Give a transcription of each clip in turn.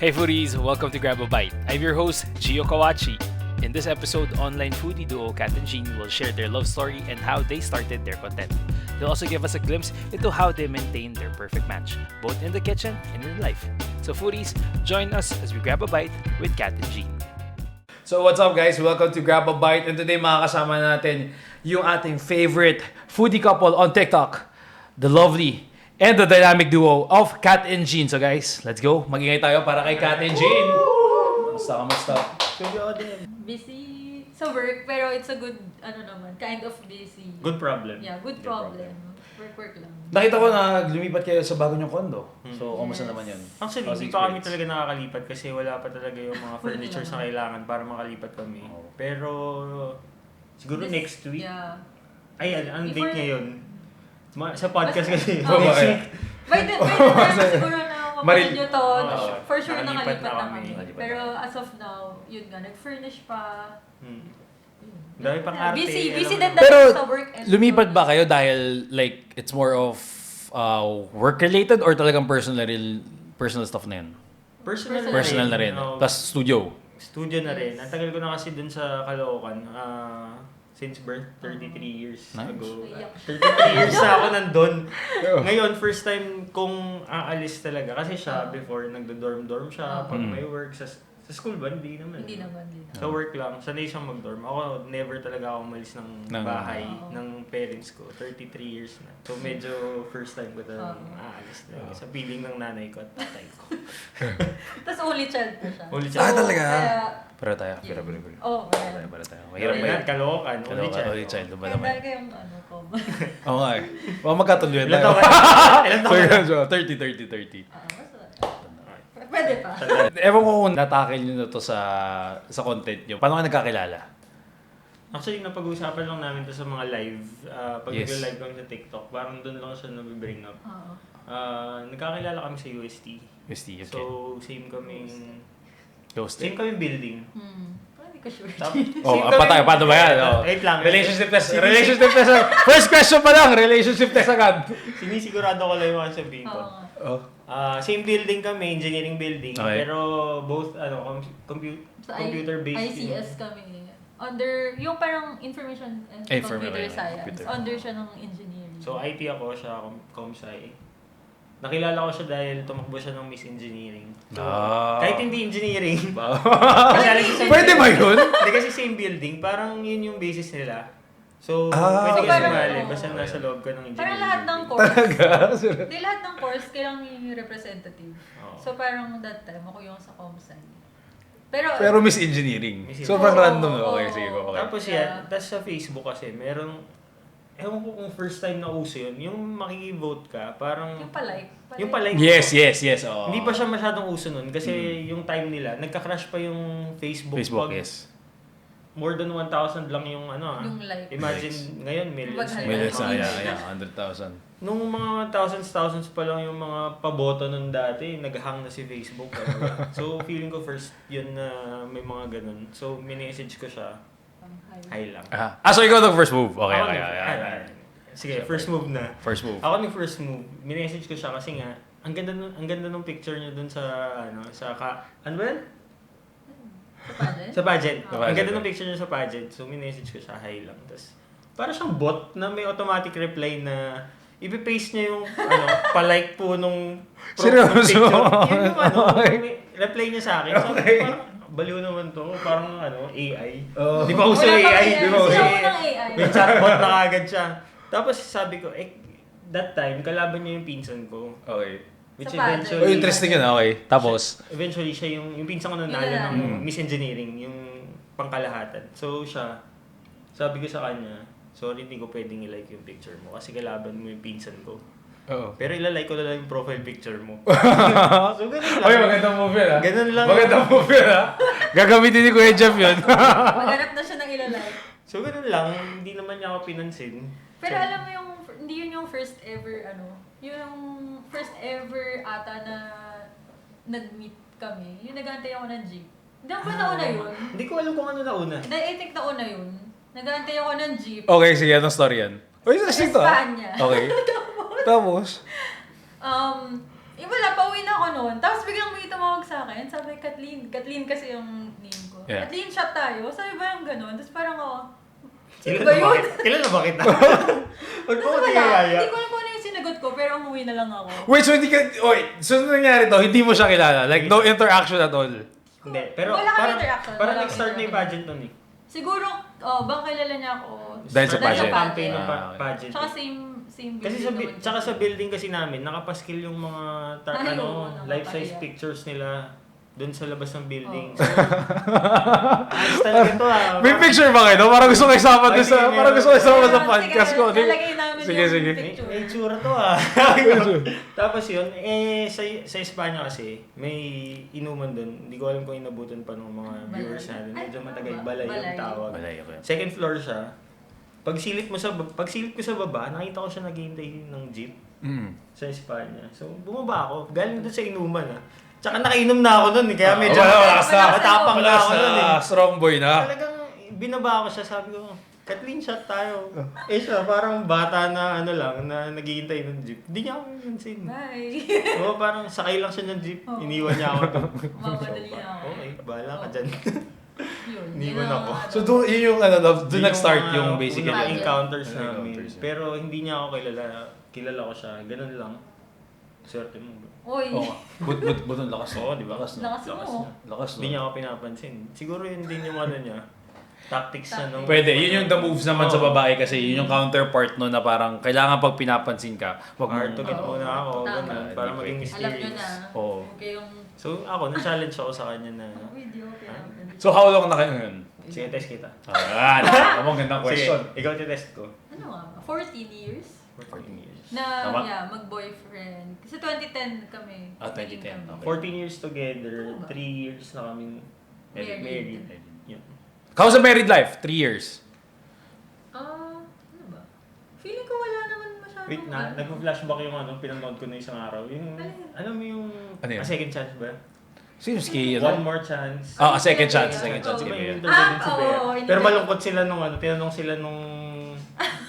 Hey foodies, welcome to Grab a Bite. I'm your host, Gio Kawachi. In this episode, online foodie duo Kat and Jean will share their love story and how they started their content. They'll also give us a glimpse into how they maintain their perfect match, both in the kitchen and in life. So foodies, join us as we grab a bite with Kat and Jean. So what's up guys? Welcome to Grab a Bite. And today makakasama natin yung ating favorite foodie couple on TikTok, the lovely and the dynamic duo of Kat and Jean. So guys, let's go. Magingay tayo para kay Kat and Jean. Kamusta? Busy sa work, pero it's a good, kind of busy. Good problem. Yeah, good problem. Work lang. Nakita ko na lumipat kayo sa bago niyong kondo. So, kamusta naman yun? Actually, How's the hindi pa kami experience? talaga nakakalipat kasi wala pa talaga yung mga furnitures na kailangan para makalipat kami. Pero, siguro next week. Yeah. Ay, ang Before- date ngayon. Sa podcast kasi. Oh, Next okay. week. By the time siguro na Maril- mapapanood nyo to, for sure nakalipat nakalipat na na kami. kami. Pero as of now, yun nga, nag-furnish pa. Dami pang arte. Busy alam din mo. Pero, sa work. And lumipat ba kayo dahil like it's more of work-related or talagang personal stuff na yun? Personal na rin. Oo. Plus studio. Studio na rin. Ang tagal ko na kasi dun sa Caloocan. Since birth, 33 years Nice. ago. Iyak. 33 years na ako nandun. Ngayon, first time kong aalis talaga. Kasi siya, before, nagdo-dorm-dorm siya. Pag may work, sa school ba? Hindi naman. Hindi naman. Sa work lang, sanay siyang mag-dorm. Ako, never talaga ako umalis ng bahay ng parents ko. 33 years na. So, medyo first time ko talagang aalis talaga. Sa piling ng nanay ko at tatay ko. Tapos only child pa siya. Only child. Talaga? Kaya, Pero tayo, yeah. pero. Oo, Para tayo. Mahirap ba Yan, yun? Caloocan, only child. Only child, ba kaya naman? dahil kayong ko. Oo nga eh. Baka magkatuluyan Ilan tayo. taon ka? Ilan taon ka? So, 30. Pwede pa. Ewan ko kung natakil nyo na to sa content nyo. Paano ka nagkakilala? Actually, napag-uusapan lang namin to sa mga live. Pag Yes. live kami sa TikTok, parang doon lang siya nabibring up. Oo. Nagkakilala kami sa UST. UST, okay. So, same kaming Ghosted. building. Hindi ko sure. Paano ba yan? Wait lang. Relationship test. First question pa lang, relationship test agad. Sinisigurado ko lang yung sabihin ko. Oo. Same building kami, engineering building. Okay. Pero both computer based. ICS kami. Under, yung parang information and computer science. computer. Under siya ng engineering. So IT ako, siya comsci. Nakilala ko siya dahil tumakbo siya ng Miss Engineering. So, kahit hindi engineering. Pwede ba yun? Hindi kasi same building, parang yun yung basis nila. So, pwede So, ka parang, sumali, basta nasa loob ka ng engineering. Parang lahat ng building. course. Di lahat ng course, kailangan yung representative. Oo. So parang that time, ako yung sa comsci. Pero Miss Engineering. Miss Sobrang Oo, random. oo, Okay, sige. oo. Okay. Tapos yan, tapos sa Facebook kasi, ewan ko kung first time na uso yun, yung makiki-vote ka, parang... Yung palike. Yung palike. Yes. Oo. Hindi pa siya masyadong uso nun kasi yung time nila, nagka-crash pa yung Facebook. pag yes. More than 1,000 lang yung Yung like. Imagine, ngayon millions na Millions na, yun. yeah, 100,000. Nung mga thousands pa lang yung mga paboto nun dati, naghang na si Facebook. So, feeling ko first yun na may mga ganun. So, minessage ko siya, hi lang. So ikaw nag first move. Okay. Sige, first move na. First move. Ako yung first move, minessage ko siya kasi nga, ang ganda nung picture niya dun sa, ano ba yan? Sa pageant. Sa Ang pageant, ganda ng picture niya sa pageant. So, minessage ko siya, hi lang. Tapos, para siyang bot na may automatic reply na ipipaste niya yung, palike po nung Seryoso? picture. Yun yung, may reply niya sa akin. Sabi ko, parang, baliw naman to. Parang, AI. Di ba uso AI? Di ba uso AI? May chatbot na kagad siya. Tapos, sabi ko, that time, kalaban niya yung pinsan ko. Okay. Which Sa pageant. eventually... Interesting yun. Okay. Tapos? Eventually, siya yung pinsan ko nanalo ng Miss Engineering, yung pangkalahatan. So, sabi ko sa kanya, sorry, hindi ko pwedeng i-like yung picture mo kasi kalaban mo yung pinsan ko. Oo. Pero ilalike ko na lang yung profile picture mo. So, ganun lang. Okay, magandang move yun, ha? Ganun lang. Magandang move yun, ha? Gagamitin ni Kuya Jeff yun. Maghanap na siya ng ilalike. So, ganun lang. Hindi naman niya ako pinansin. Pero alam mo yung, hindi yun yung first ever, yung first ever ata na nag-meet kami. Yung nag-aantay ako ng jeep. Hindi ako ba nauna yun? Hindi ko alam kung ano nauna. I think nauna yun. Nag-aantay ako ng jeep. Okay, sige. Anong story yan? Uy, interesting to, ha? Espanya. Okay. Tapos? wala, pauwi na ako noon. Tapos biglang may tumawag sa akin. Sabi, Kathleen. Kathleen kasi yung name ko. Yeah. Kathleen, shot tayo. Sabi ba yung gano'n? Tapos parang ako, Kilala ba ba yun? Kilala ba kita? Huwag mo Tapos ko wala. tingayaya. Hindi ko alam kung ano yung sinagot ko, pero umuwi na lang ako. Wait, so hindi ka... Wait, so nangyari to, hindi mo siya kilala? Like, no interaction at all? Hindi, pero Wala kami parang, interaction. parang Wala nag-start kami na yung pageant nun eh. Siguro, bang kilala niya ako. Dahil sa Start na pageant. yung campaign ng Ah, okay. pageant. Tsaka same Kasi building naman tsaka kami. sa building kasi namin, nakapaskil yung mga Ay, oo, life-size nakapahiya. pictures nila doon sa labas ng building. So, ayos talaga ito ah. May picture ba kayo? Parang gusto ko isama doon sa... Ay, Parang gusto ko isama sa Sige, podcast ko. lalagay namin Sige, yung sige. picture. May itsura to ah. Tapos yun, sa Espanya kasi, may inuman doon. Hindi ko alam kung inabutan pa ng mga Balay. viewers natin. Medyo Ay, matagal, tama. balay yung Balay. tawag. Balay, okay. Second floor siya. Pag silip ko sa baba, nakita ko siya naghihintay ng jeep sa Espanya. So, bumaba ako. Galing doon sa inuman ah. Tsaka nakainom na ako nun eh. Kaya medyo Malakas na. matapang na ako nun eh. Strong boy na. Talagang binaba ako siya. Sabi ko, Kathleen, shot tayo. Eh siya, parang bata na ano lang, na naghihintay ng jeep. Hindi niya ako minsan. Bye. Oo, parang sakay lang siya ng jeep. Oo. Iniwan niya ako doon. Mamadali na ako. Okay, bahala ka dyan. Yun. Iniwan yun ang ako. ano. So, yun yung doon nag-start mga yung basically. unang Pageant. encounters Unang namin. encounters. Pero hindi niya ako kilala. Kilala ko siya. Ganun lang. Swerte mo. Uy. Oo. Buton lakas. Oo, di ba? Lakas. Lakas mo. Lakas. Hindi niya ako pinapansin. Siguro yun din yung ano niya. Tactics na nung... Pwede, yun yung the moves naman sa Oo. babae kasi yun yung counterpart no na parang kailangan pag pinapansin ka, wag mo. Hard to get Oo. muna ako. Tama. Ganun, para Hindi maging pwede. Alam nyo mysterious. na. Oo. Huwag kayong... So ako, na-challenge ako sa kanya na... Video, pinapin. So how long na kayo ngayon? Sige, test kita. Ang gandang question. Sige, ikaw test ko. Ano nga ba? 14 years? 14 years. Na, Tama? yeah, mag-boyfriend. Kasi 2010 kami. Ah, 2010, naging kami. okay. 14 years together, Ano ba? 3 years na kami married. Yun. How's the married life? 3 years. Ano ba? Feeling ko wala naman masyadong... Wait na, nag-flashback yung ano, pinanood ko na isang araw. Yung, alam mo yung, Ano yun? a second chance ba? Seems kay One more chance. Ah, a second chance, Second second chance. Diba Sige, yung yeah. interview din si oo, Bea? hindi Pero na- malungkot sila nung ano, tinanong sila nung...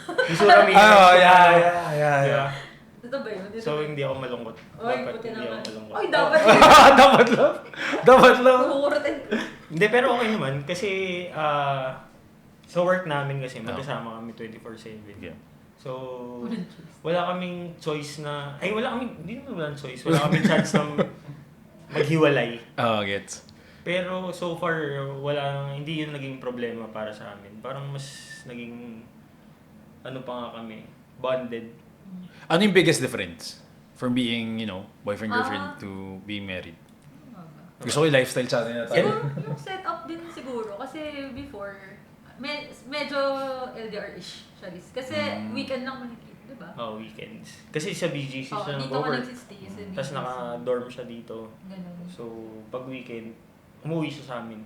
Yung Surami. yeah. Ito ba yun? Dito So, ba yun? hindi ako malungkot. Oy, Dapat puti hindi ako naman. malungkot. Oy, dapat Dapat lang. Dapat lang. Kukurutin. Hindi, pero okay naman. Kasi, sa work namin kasi, magkasama kami 24/7. Yeah. So, wala kaming choice na... Ay, wala kaming... Hindi naman walang choice. Wala kaming chance na maghiwalay. Oh, gets. Pero so far, hindi yun naging problema para sa amin. Parang mas naging... Ano pa nga kami? Bonded. Ano yung biggest difference from being, boyfriend-girlfriend to being married? Gusto ko yung lifestyle sa atin na tayo. Siguro, yung setup din siguro. Kasi before, medyo LDR-ish siya. Kasi weekend lang makikita, di ba? Oh, weekends. Kasi sa BGC siya Dito ka nag-work. nagsistay sa BGC. Tapos naka-dorm siya dito. Ganun. So, pag weekend, umuwi siya sa amin.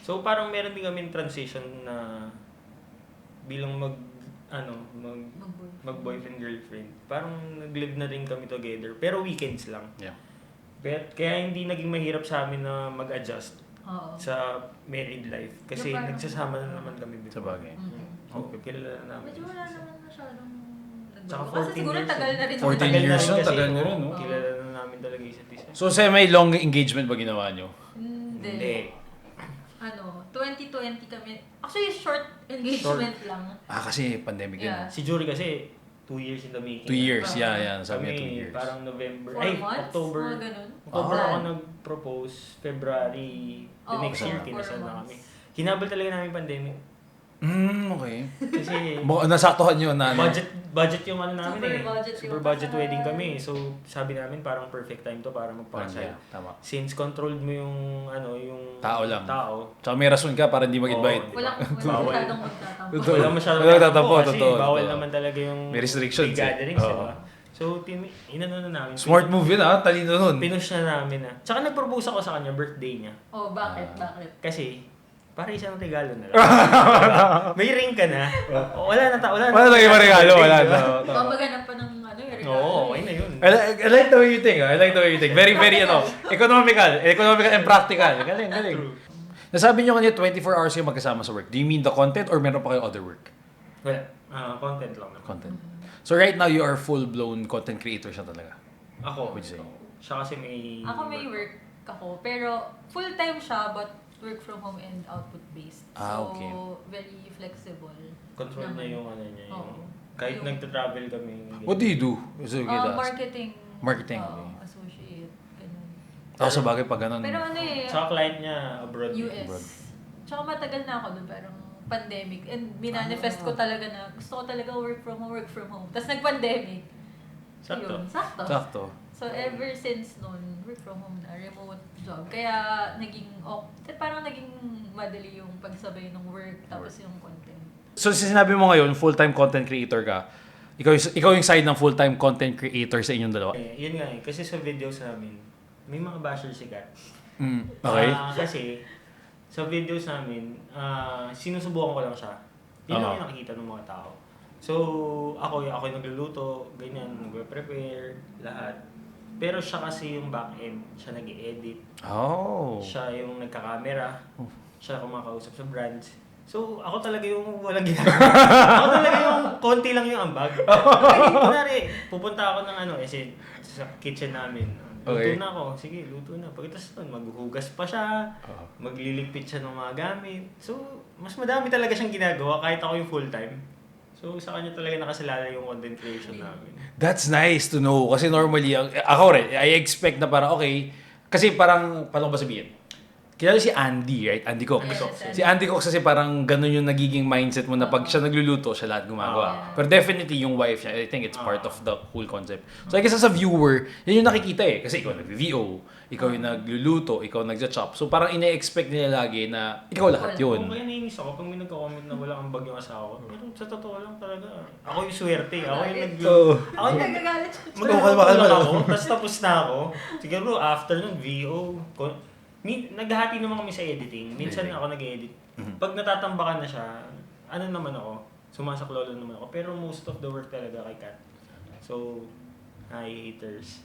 So, parang meron din kami transition na bilang mag-boyfriend, girlfriend. Parang nag-live na rin kami together. Pero weekends lang. Yeah. Kaya hindi naging mahirap sa amin na mag-adjust Oo. sa married life. Kasi Yung parang- nagsasama na naman kami Sa before. bagay. So, kilala na namin. Medyo wala naman masyadong Tsaka nagbago. Kasi 14 siguro years tagal eh. na rin. 14 Tagal years rin na, kasi, tagal na rin, oo, no? Kilala na namin talaga isa't isa. So, may long engagement ba ginawa nyo? Hindi. 2020 kami. Actually, short engagement lang. Kasi pandemic yun. Yeah. Si Jury kasi 2 years in the making. 2 years, Ah. yeah. Sabi niya 2 Kami years. parang November. 4 months? October. Mga ganun. October Ah. ako nag-propose. February. The Oo, next year, 4 kinasal na months. kami. Hinabol talaga namin yung pandemic. Okay. Kasi Nasaktuhan nyo na budget yung ano namin Super eh. budget yung Super budget kasal. wedding kami. So, sabi namin parang perfect time to para magpakasal. Yeah, tama. Since controlled mo yung yung Tao lang. Tao. Tsaka may rason ka para hindi mag-invite. Oo. Walang Bawal. masyadong magtatampo. Totoo. Wala masyadong Wala tatampo, kasi totoo, bawal totoo. naman talaga yung May restrictions big eh. gatherings, Oo. diba? So, inano na namin. Smart move yun talino nun. Pinush na namin na. Tsaka nag-propose ako sa kanya, birthday niya. Oh, bakit? Bakit? Kasi, para isang regalo na lang. May ring ka na. Wala na. Wala na ibang regalo, wala na. Maganap pa ng regalo. Oo, okay na yun. I like the way you think. I like the way you think. Very, very, economical and practical. Galing. Nasabi nyo kanina 24 hours kayo magkasama sa work. Do you mean the content or meron pa kayo other work? Wala. Content lang. Content. So right now, you are full-blown content creator siya talaga. Ako. Would you say? Siya kasi may... Ako may work ako, pero full-time siya, but work from home and output-based. So, Okay. very flexible. Control naman. niya yung ano niya. Oo. Kahit Yung- nagta-travel kami. What do you do? So, Marketing. Marketing, Oo, okay. associate. Ganun. Ako sa bagay pag ganun. Pero ano eh, Sa client niya, abroad. US. Abroad. Tsaka matagal na ako doon, parang pandemic. And minanifest ko talaga na gusto ko talaga work from home. Tapos nag-pandemic. Sakto. Yun, sakto. Sakto. So ever since noon, work from home na, remote job. Kaya parang naging madali yung pagsabay ng work tapos yung content. So, sinabi mo ngayon, full-time content creator ka. Ikaw yung side ng full-time content creator sa inyong dalawa. Yun nga eh. Kasi sa videos namin, may mga basher sikat. Okay. Kasi, sa videos namin, sinusubukan ko lang siya. Yun lang yung nakikita ng mga tao. So, ako yung nagluluto, ganyan, nagpe-prepare, lahat. Pero siya kasi yung back-end, siya nag-edit, Oh. siya yung nagka-camera, siya kumakausap sa brands. So, ako talaga yung walang ginagawa. Ako talaga yung konti lang yung ambag. Kunwari, pupunta ako ng sa kitchen namin. Luto Okay. na ako. Sige, luto na. Pagkatapos nun, maghuhugas pa siya, magliligpit siya ng mga gamit. So, mas madami talaga siyang ginagawa kahit ako yung full-time. So, sa kanya talaga nakasalala yung content creation namin. That's nice to know. Kasi normally, ako rin, I expect na parang, okay, kasi parang, paano ko ba sabihin? Kilala si Andy, right? Andy Cox. Yes, Si Andy Cox kasi parang ganun yung nagiging mindset mo na pag siya nagluluto, siya lahat gumagawa. Pero definitely yung wife niya, I think it's part of the whole concept. So I guess as a viewer, yun yung nakikita eh. Kasi ikaw nag-VO, ikaw yung nagluluto, ikaw nagja-chop. So parang ine-expect nila lagi na ikaw lahat Kung yun. kaya nainis ako pag may nagko-comment na wala kang bagyong asawa. Pero sa totoo lang talaga. Ako yung swerte. Ako yung Ako yung Nagagalit siya. Magkakalaman ako, tapos na ako. Siguro after nun, VO. Naghahati naman kami sa editing. Minsan ako nag-edit. Pag natatambakan na siya, ano naman ako, sumasaklolo naman ako. Pero most of the work talaga kay Kat. So, hi haters.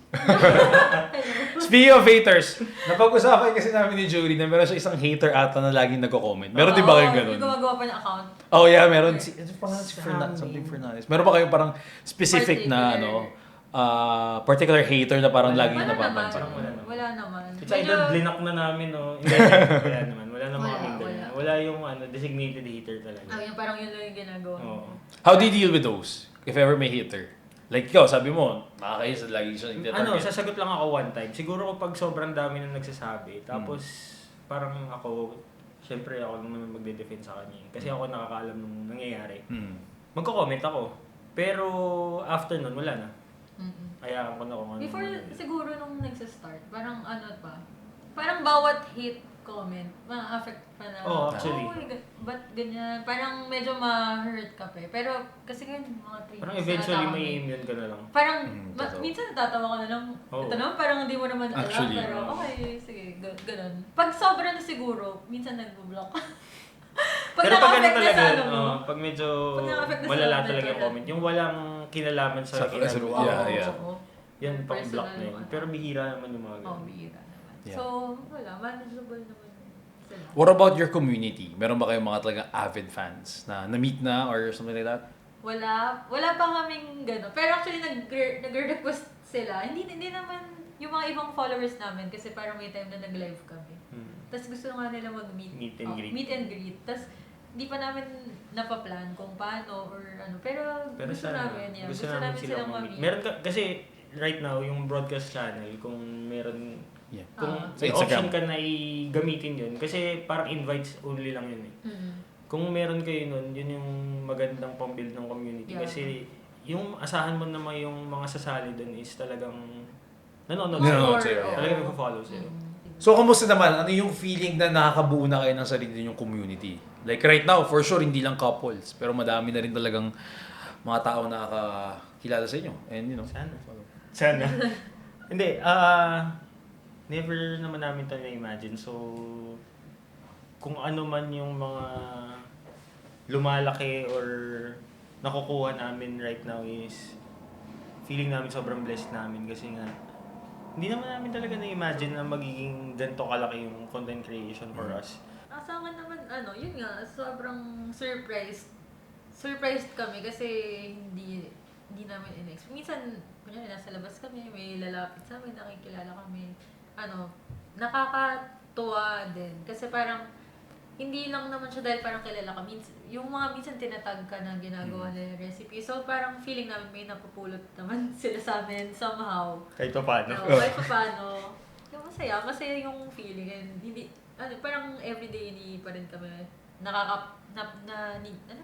Speaking of haters, napag-usapan kasi namin ni Julie na meron siya isang hater ata na laging nagko-comment. Meron din ba kayong ganun? Yung gumagawa pa ng account. Oh yeah, meron. Ano pangalan si Fernandez? Something Fernandez. Meron ba kayong parang specific na particular hater na parang laging Wala naman. napapansin? Wala naman. It's either blinak na namin, no? Hindi, wala naman. Wala naman Wala, kaming ganyan. wala. Wala yung designated hater talaga. Yung parang yun lang yung ginagawa. Oo. How do you deal with those? If ever may hater? Like ikaw, sabi mo, makakayos at lagi siya nagtatarget. Sasagot lang ako one time. Siguro kapag sobrang dami na nagsasabi, tapos parang ako, syempre ako naman magde-defend sa kanya. Kasi ako nakakaalam ng nangyayari. Magko-comment ako. Pero after nun, wala na. Kaya ako na kung ano. Before, siguro nung nagsa-start, parang parang bawat hate comment, ma-affect pa na. Oh, actually. Ba't ganyan? Parang medyo ma-hurt ka pa eh. Pero kasi ngayon, mga 3 Parang eventually may immune ka na lang. Parang, totoo. minsan natatawa ka na lang. Oo. Ito naman, parang hindi mo naman alam. Actually, Pero okay, sige, ganun. Pag sobra na siguro, minsan nag-block. Pero pag ano na talaga, sa ano mo, pag medyo Pag na-affect na sa malala mental talaga yung health. comment, yung walang kinalaman sa Sa- ginagawa. Yeah. oo. Yan, Yung pang-block personal na yun. naman. Pero bihira naman yung mga Oo, ganun. bihira naman. Yeah. So, wala, manageable naman sila. What about your community? Meron ba kayong mga talagang avid fans na na-meet na or something like that? Wala pa kaming gano'n. Pero actually, nag-request sila. Hindi naman yung mga ibang followers namin kasi parang may time na nag-live kami. Tapos gusto nga nila mag-meet. Meet and greet. Meet and greet. Tapos, hindi pa namin napaplan kung paano or ano. Pero gusto sana, namin yan. gusto namin silang ma-meet. ma-meet. Meron kasi right now, yung broadcast channel, kung meron, Yeah. kung Sa may Instagram. option ka na i-gamitin yun, kasi parang invites only lang yun eh. Kung meron kayo nun, yun yung magandang pang-build ng community. Yeah. Kasi yung asahan mo naman yung mga sasali dun is talagang nanonood Nanonood sa'yo. sa'yo, yeah. Talagang nagpo-follow sa'yo. So, kamusta naman? Ano yung feeling na nakakabuo na kayo ng sarili ninyong community? Like right now, for sure, hindi lang couples. Pero madami na rin talagang mga tao na nakakilala sa inyo. And you know, Sana. Hindi, never naman namin ito na-imagine. So, kung ano man yung mga lumalaki or nakukuha namin right now is feeling namin sobrang blessed namin kasi nga hindi naman namin talaga na-imagine na magiging ganito kalaki yung content creation for us. Sa akin naman, yun nga, sobrang surprised. Surprised kami kasi hindi hindi namin in-expect. Minsan, kunyari, nasa labas kami, may lalapit sa amin, nakikilala kami. Nakakatuwa din. Kasi parang, hindi lang naman siya dahil parang kilala ka. Yung mga minsan tinatag ka na ginagawa na recipe. So parang feeling namin may napupulot naman sila sa amin somehow. Kahit pa paano. Kahit pa paano. Yung masaya yung feeling. And hindi, parang everyday hindi pa rin kami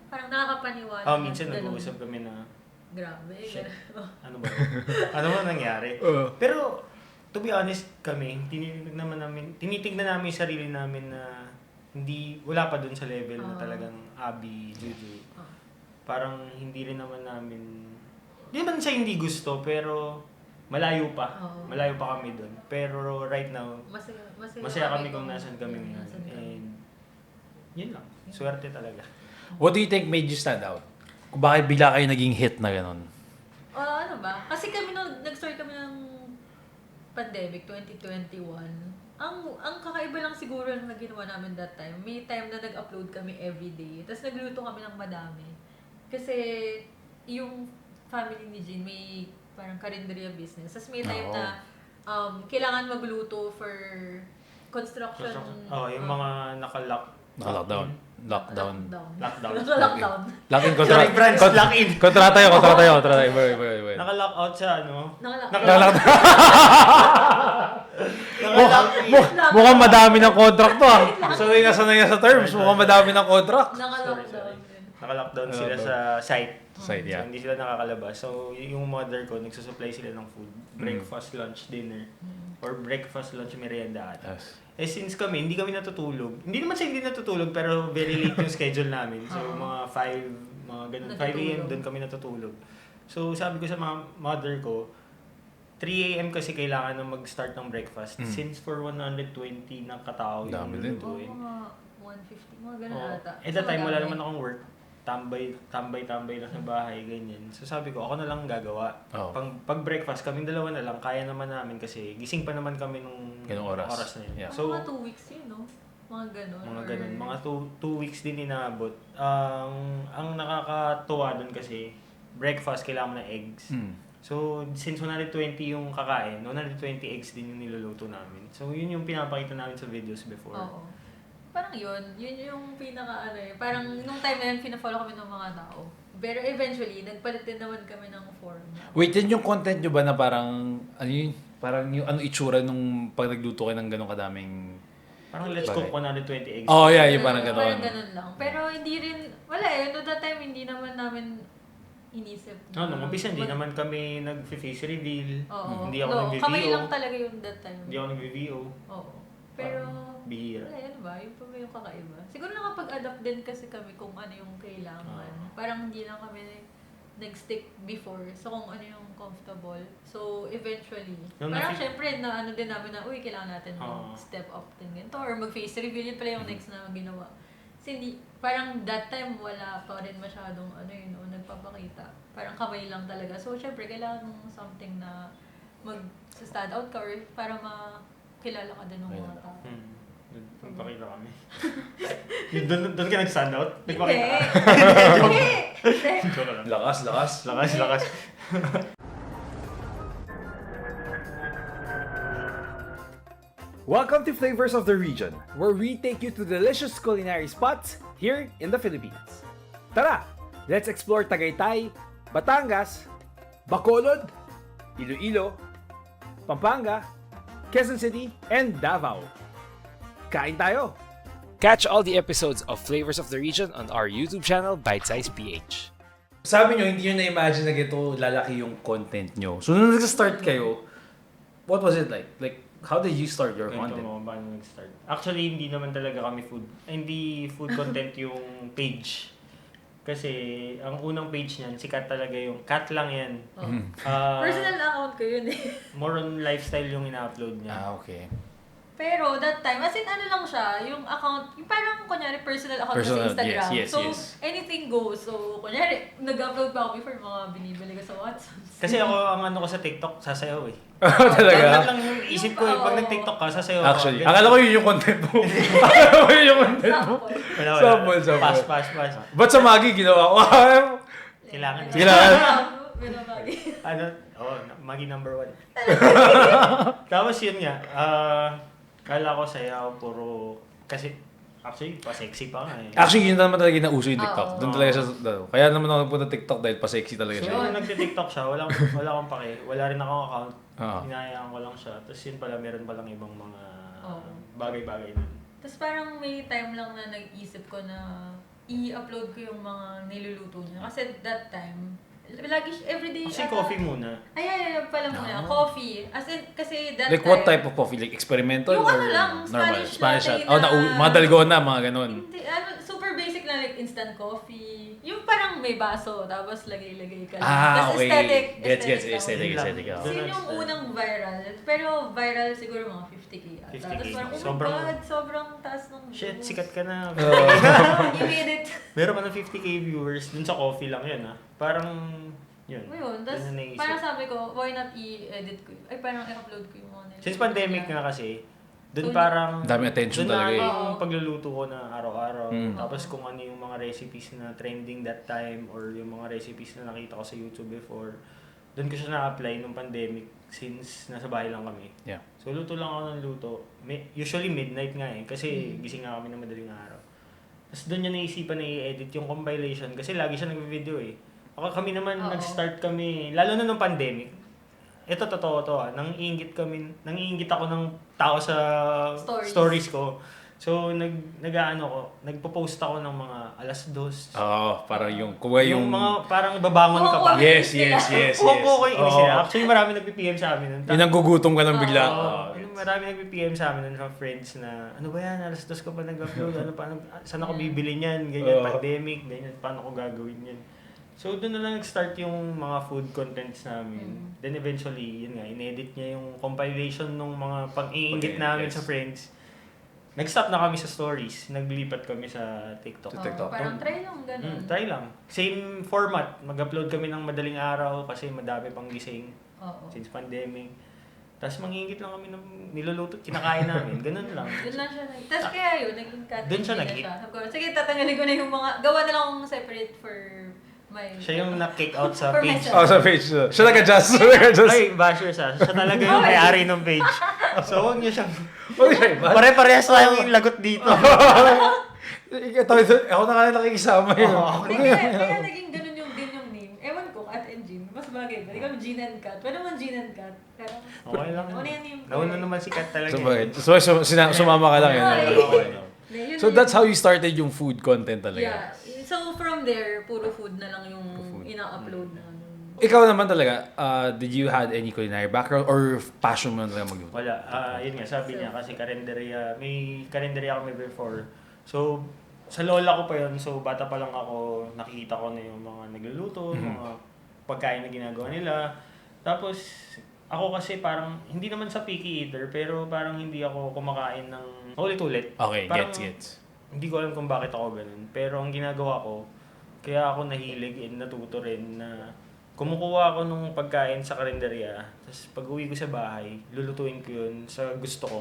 parang nakakapaniwala. Minsan nag-uusap kami na, grabe. shit, ano ba? Ano ba nangyari? Pero, to be honest kami, tinitignan namin yung sarili namin na wala pa dun sa level na talagang Abby, Juju. Parang hindi rin naman namin, hindi naman sa hindi gusto, pero malayo pa. Malayo pa kami dun. Pero right now, masaya kami kung nasan kami ngayon. And yun lang. Swerte talaga. What do you think made you stand out? Kung bakit bigla kayo naging hit na gano'n? Ano ba? Kasi kami nag-start kami ng pandemic, 2021. Ang kakaiba lang siguro na ginawa namin that time, may time na nag-upload kami everyday. Tapos nagluto kami ng madami. Kasi yung family ni Jean may parang karinderya business. Tapos may time na kailangan magluto for construction. Yung mga Naka-lockdown. Lockdown. Lock-in Sorry, friends, lock-in. Kontrata yun. Wait. Naka-lock out sa ano? Naka-lockdown. Mukhang madami ng contract to Sanay na sa terms. Mukhang madami ng contract. Naka-lockdown. Naka-lockdown sila sa site. Yeah. So, hindi sila nakakalabas. So, yung mother ko, nagsusupply sila ng food. Breakfast, lunch, dinner. Or breakfast, lunch, merienda ata. Yes. Since hindi kami natutulog. Hindi naman siya hindi natutulog, pero very late yung schedule namin. So, mga 5, mga ganun. 5 a.m. doon kami natutulog. So, sabi ko sa mother ko, 3 a.m. kasi kailangan na mag-start ng breakfast. Since for 120 ng katao yung Dami din. lutuin. Mga 150, mga ganun ata. At that time, wala naman akong work. Tambay lang sa bahay, ganyan. So sabi ko, ako na lang gagawa. Pag breakfast, kaming dalawa na lang, kaya naman namin kasi gising pa naman kami nung oras na yun. Yeah. So, mga 2 weeks yun, no? Mga ganun. Mga 2 weeks din inaabot. Ang nakakatuwa dun kasi, breakfast, kailangan mo ng eggs. So, since 120 yung kakain, 120 eggs din yung niluluto namin. So, yun yung pinapakita namin sa videos before. Oo. Parang yun yung pinaka parang nung time na yun, pina-follow kami ng mga tao. Pero eventually, nagpalit din naman kami ng form. Wait, yun yung content nyo ba na parang, parang yung itsura nung pag nagluto kayo ng gano'ng kadaming... Parang let's cook 120 eggs. Yeah, yung parang gano'n. Parang gano'n lang. Pero hindi rin, no that time, hindi naman namin inisip. Nung umpisa, hindi naman kami nag-face reveal. Oo. Hindi ako nag-VO. Kamay lang talaga yung that time. Hindi ako nag-VO. Oo. Pero, bihira. Ano ba? Yung pa ba yung kakaiba? Siguro nakapag-adapt din kasi kami kung ano yung kailangan. Parang hindi lang kami nag-stick before sa kung ano yung comfortable. So, eventually, parang syempre na ano din namin na, kailangan natin mag-step up din ganito. Or mag-face reveal, yun pala yung next na ginawa. Kasi parang that time, wala pa rin masyadong nagpapakita. Parang kamay lang talaga. So, syempre, kailangan mong something na mag-stand out ka or para kilala ka din ng mga tao. Nagpakita kami. Doon ka nag-stand out? Hindi! Lakas. Welcome to Flavors of the Region, where we take you to delicious culinary spots here in the Philippines. Tara, let's explore Tagaytay, Batangas, Bacolod, Iloilo, Pampanga, Quezon City, and Davao. Kain tayo! Catch all the episodes of Flavors of the Region on our YouTube channel, Bite Size PH. Sabi nyo, hindi nyo na-imagine na gito lalaki yung content nyo. So, nung nag-start kayo, what was it like? Like, how did you start your content? Paano nag-start? Actually, hindi naman talaga kami hindi food content yung page. Kasi, ang unang page niyan, sikat talaga yung cat lang yan. Personal account ko yun eh. More on lifestyle yung ina-upload niya. Okay. Pero that time, as in lang siya, yung account, yung parang kunyari personal account sa Instagram. Yes. Anything goes. So, kunyari, nag-upload pa ako before mga binibili ko sa WhatsApp. Kasi ako, ang ko sa TikTok, sasayaw eh. Talaga? Lahat lang yung isip ko eh, pag nag-TikTok ka, sasayaw ka. Actually, akala ko yun yung content mo. Akala ko yun yung content mo. Sample. Pass. Ba't sa Maggie ginawa ko? Kailangan. Binabagi. Maging number 1. Tapos yun nga, kala ko sayaw, puro, kasi, actually, pa-sexy pa nga eh. Actually, yun naman talaga yung nauso yung Oo. TikTok. Doon talaga siya, kaya naman ako nagpunta TikTok dahil pa-sexy talaga So, siya. nung nagtitiktok siya, wala akong pake. Wala rin akong account. Oo. Hinayaan ko lang siya. Tapos yun pala, meron palang ibang mga Oo. bagay-bagay dun. Tapos parang may time lang na nag-isip ko na i-upload ko yung mga niluluto niya. Kasi that time, lagi everyday. Kasi coffee muna. Ay, pala muna. Coffee. As in, kasi that Like time. what type of coffee? Like experimental Yung or ano lang, normal? Spanish latte Oh, mga dalgona, mga ganun. Hindi, super basic na like instant coffee. Yung parang may baso, tapos lagay-lagay ka lang. Tapos Okay. aesthetic. Gets, lang. aesthetic. lang. Kasi yun yung unang viral. Pero viral siguro mga 50k ata. 50K. Tapos parang, oh Sobrang- my God, sobrang taas ng views. Shit, sikat ka na. You made it. Meron ka ng 50k viewers. Dun sa coffee lang yun, Parang, yun. Ayun, tapos Yun ang naisip. parang sabi ko, why not i-edit ko yun? Ay, parang i-upload ko yung mga niluluto Since pandemic niya. nga kasi, dun So, parang... dami attention dun talaga na eh. Oo. yung pagluluto ko na araw-araw. Mm. Tapos kung ano yung mga recipes na trending that time or yung mga recipes na nakita ko sa YouTube before, dun ko siya na-apply nung pandemic since nasa bahay lang kami. Yeah. So luto lang ako ng luto. Usually midnight nga eh, kasi gising nga kami ng madaling araw. Tapos doon niya naisipan na i-edit yung compilation kasi lagi siya nag-video eh. Kami naman, Oo. nag-start kami, lalo na nung pandemic. Ito, totoo to nangiingit ako ng tao sa stories ko. So, nagpo-post ako ng mga alas 2. Oo, parang yung, kuha Yung yung... mga parang babangon ka pa. Oo, Yes. Opo ko yung Oo. sila. Actually, marami nagpi-PM sa amin nun. Yung nanggugutom ka ng bigla. Oo. Marami nagpi-PM sa amin ng friends na, ano ba yan, alas 2 ka pa nag-upload, saan ako bibili niyan, ganyan, Oo. pandemic, ganyan, paano ko gagawin yan. So, doon na lang nag-start yung mga food contents namin. Then eventually, yun nga, inedit niya yung compilation ng mga pag-iingit Okay, namin yes. sa friends. Nag-stop na kami sa stories, naglipat kami sa TikTok. Sa TikTok. Parang try lang, ganun. Try lang. Same format, mag-upload kami ng madaling araw kasi madami pang gising Oo. since pandemic. Tapos mangingit lang kami ng niluluto, kinakain namin. Ganun lang. Doon lang siya Tapos kaya yun, naging cut. Doon siya hindi nag- na Sabi ko, sige, tatanggalin ko na yung mga, gawa na lang akong separate for my... Siya yung na-kick out sa For page. myself. Oh, sa page. Siya nag-adjust. Ay, basher siya. Siya talaga yung may-ari ng page. So, huwag niyo siyang... Pare-parehas lang yung lagot dito. Ako na nga nakikisama yun. Kaya naging ganun yung din yung name. Ewan ko, Kat and Jean. Mas bagay ba? Ikaw, Jean and Kat. Pwede naman Jean and Kat. Pero, Okay lang. ano yan yung... Nauna naman si Kat talaga. Sumama ka lang yun. Yun So na that's yung- how you started yung food content talaga. Yeah. So from there, puro food na lang yung food. ina-upload na. Ikaw naman talaga, did you had any culinary background or passion mo na talaga magluto? Wala. Yun nga, sabi niya kasi may karinderya kami before. So, sa lola ko pa yun. So, bata pa lang ako, nakikita ko na yung mga nagluluto, mga pagkain na ginagawa nila. Tapos, ako kasi parang, hindi naman sa picky eater, pero parang hindi ako kumakain ng ulit-ulit. Okay, Parang, gets. Hindi ko alam kung bakit ako ganun. Pero ang ginagawa ko, kaya ako nahilig and natuto rin na kumukuha ako ng pagkain sa karinderya. Tapos pag uwi ko sa bahay, lulutuin ko yun sa gusto ko.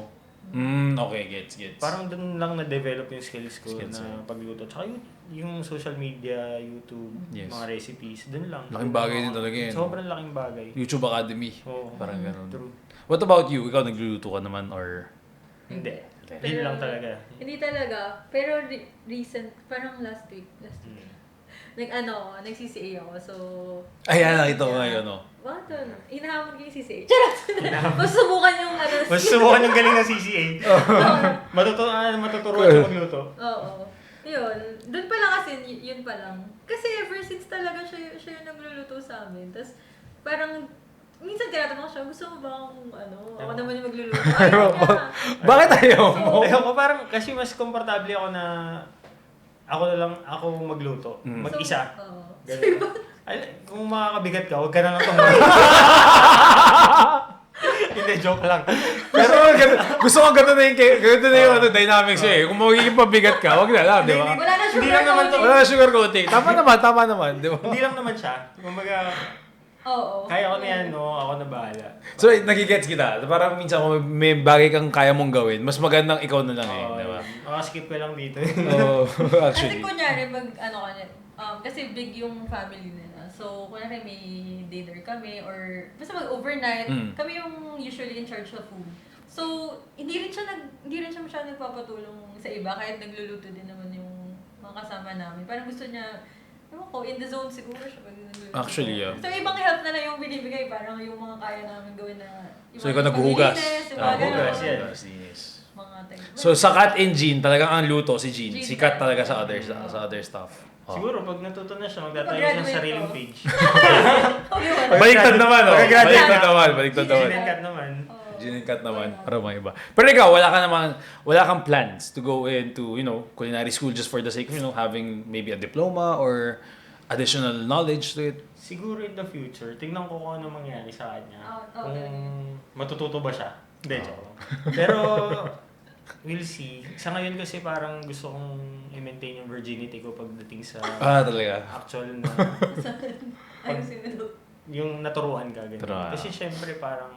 Okay, gets. Parang doon lang na-develop yung skills ko Skills, na pagluto. Tsaka yung social media, YouTube, Yes. mga recipes, doon lang. Laking bagay din talaga yun. Sobrang laking bagay. YouTube Academy. Oo. Parang ganun. True. What about you? Ikaw nagluluto ka naman or... Hindi. Pero- Yun lang talaga. Hindi talaga. Pero recent, parang last week. Nag-CCA ako. So, Ayan, nakita ko ngayon, no? Bakit ano? Hinahamon ko yung CCA. Charot! Mas subukan yung ano. Mas subukan yung galing ng CCA. Matuturuan sa magluto. Oo. Yun. Doon pa lang kasi, yun pa lang. Kasi ever since talaga siya yung nagluluto sa amin. Tapos, parang, minsan tinatanong ko siya, gusto mo ba akong ako naman yung magluluto? Ayaw niya. Bakit ayaw mo? Ayaw ko parang, kasi mas komportable ako na ako magluto. Mm. Mag-isa. So, oo. Ganun. Ay, kung makakabigat ka, huwag ka na lang tumayo. Hindi, joke lang. Gusto ko ganito na yung dynamics eh. Kung magiging pabigat ka, wag na lang, di ba? Wala na Hindi sugar lang naman to. coating. Wala na sugar coating. Tama naman, di ba? Hindi lang naman siya. Kumbaga, Oo. kaya ko na yan, no? Ako na bahala. So, nagigets kita. Parang minsan kung may bagay kang kaya mong gawin, mas magandang ikaw na lang eh, di ba? Makaskip ka lang dito. Oo, Kasi actually. kunyari, kasi big yung family nila. So, kunwari may dinner kami or basta mag-overnight, kami yung usually in charge of food. So, hindi rin siya masyadong nagpapatulong sa iba kahit nagluluto din naman yung mga kasama namin. Parang gusto niya, ewan ko, in the zone siguro siya pag nagluluto. Actually, yeah. So, ibang help na lang yung binibigay. Parang yung mga kaya namin gawin na... So, ikaw naghuhugas. Hugas, yan. Mga So, sa Kat and Jean, talagang ang luto si Jean. Si Kat talaga sa other stuff. Siguro, pag natuto na siya, magtatayo siya ng sariling page. Baliktad naman, oh. Baliktad naman. Jean and Kat naman. Jean and Kat naman. Para mga iba. Pero ikaw, wala kang plans to go into, culinary school just for the sake of, having maybe a diploma or additional knowledge to it? Siguro in the future, tignan ko kung ano mangyari sa kanya. Kung Okay. matututo ba siya. Hindi, joke lang. Pero, we'll see. Sa ngayon kasi parang gusto kong i-maintain yung virginity ko pagdating sa Talaga. actual na Ayun sinunod. yung naturuan ka. Ganyan. Turuan. Kasi syempre parang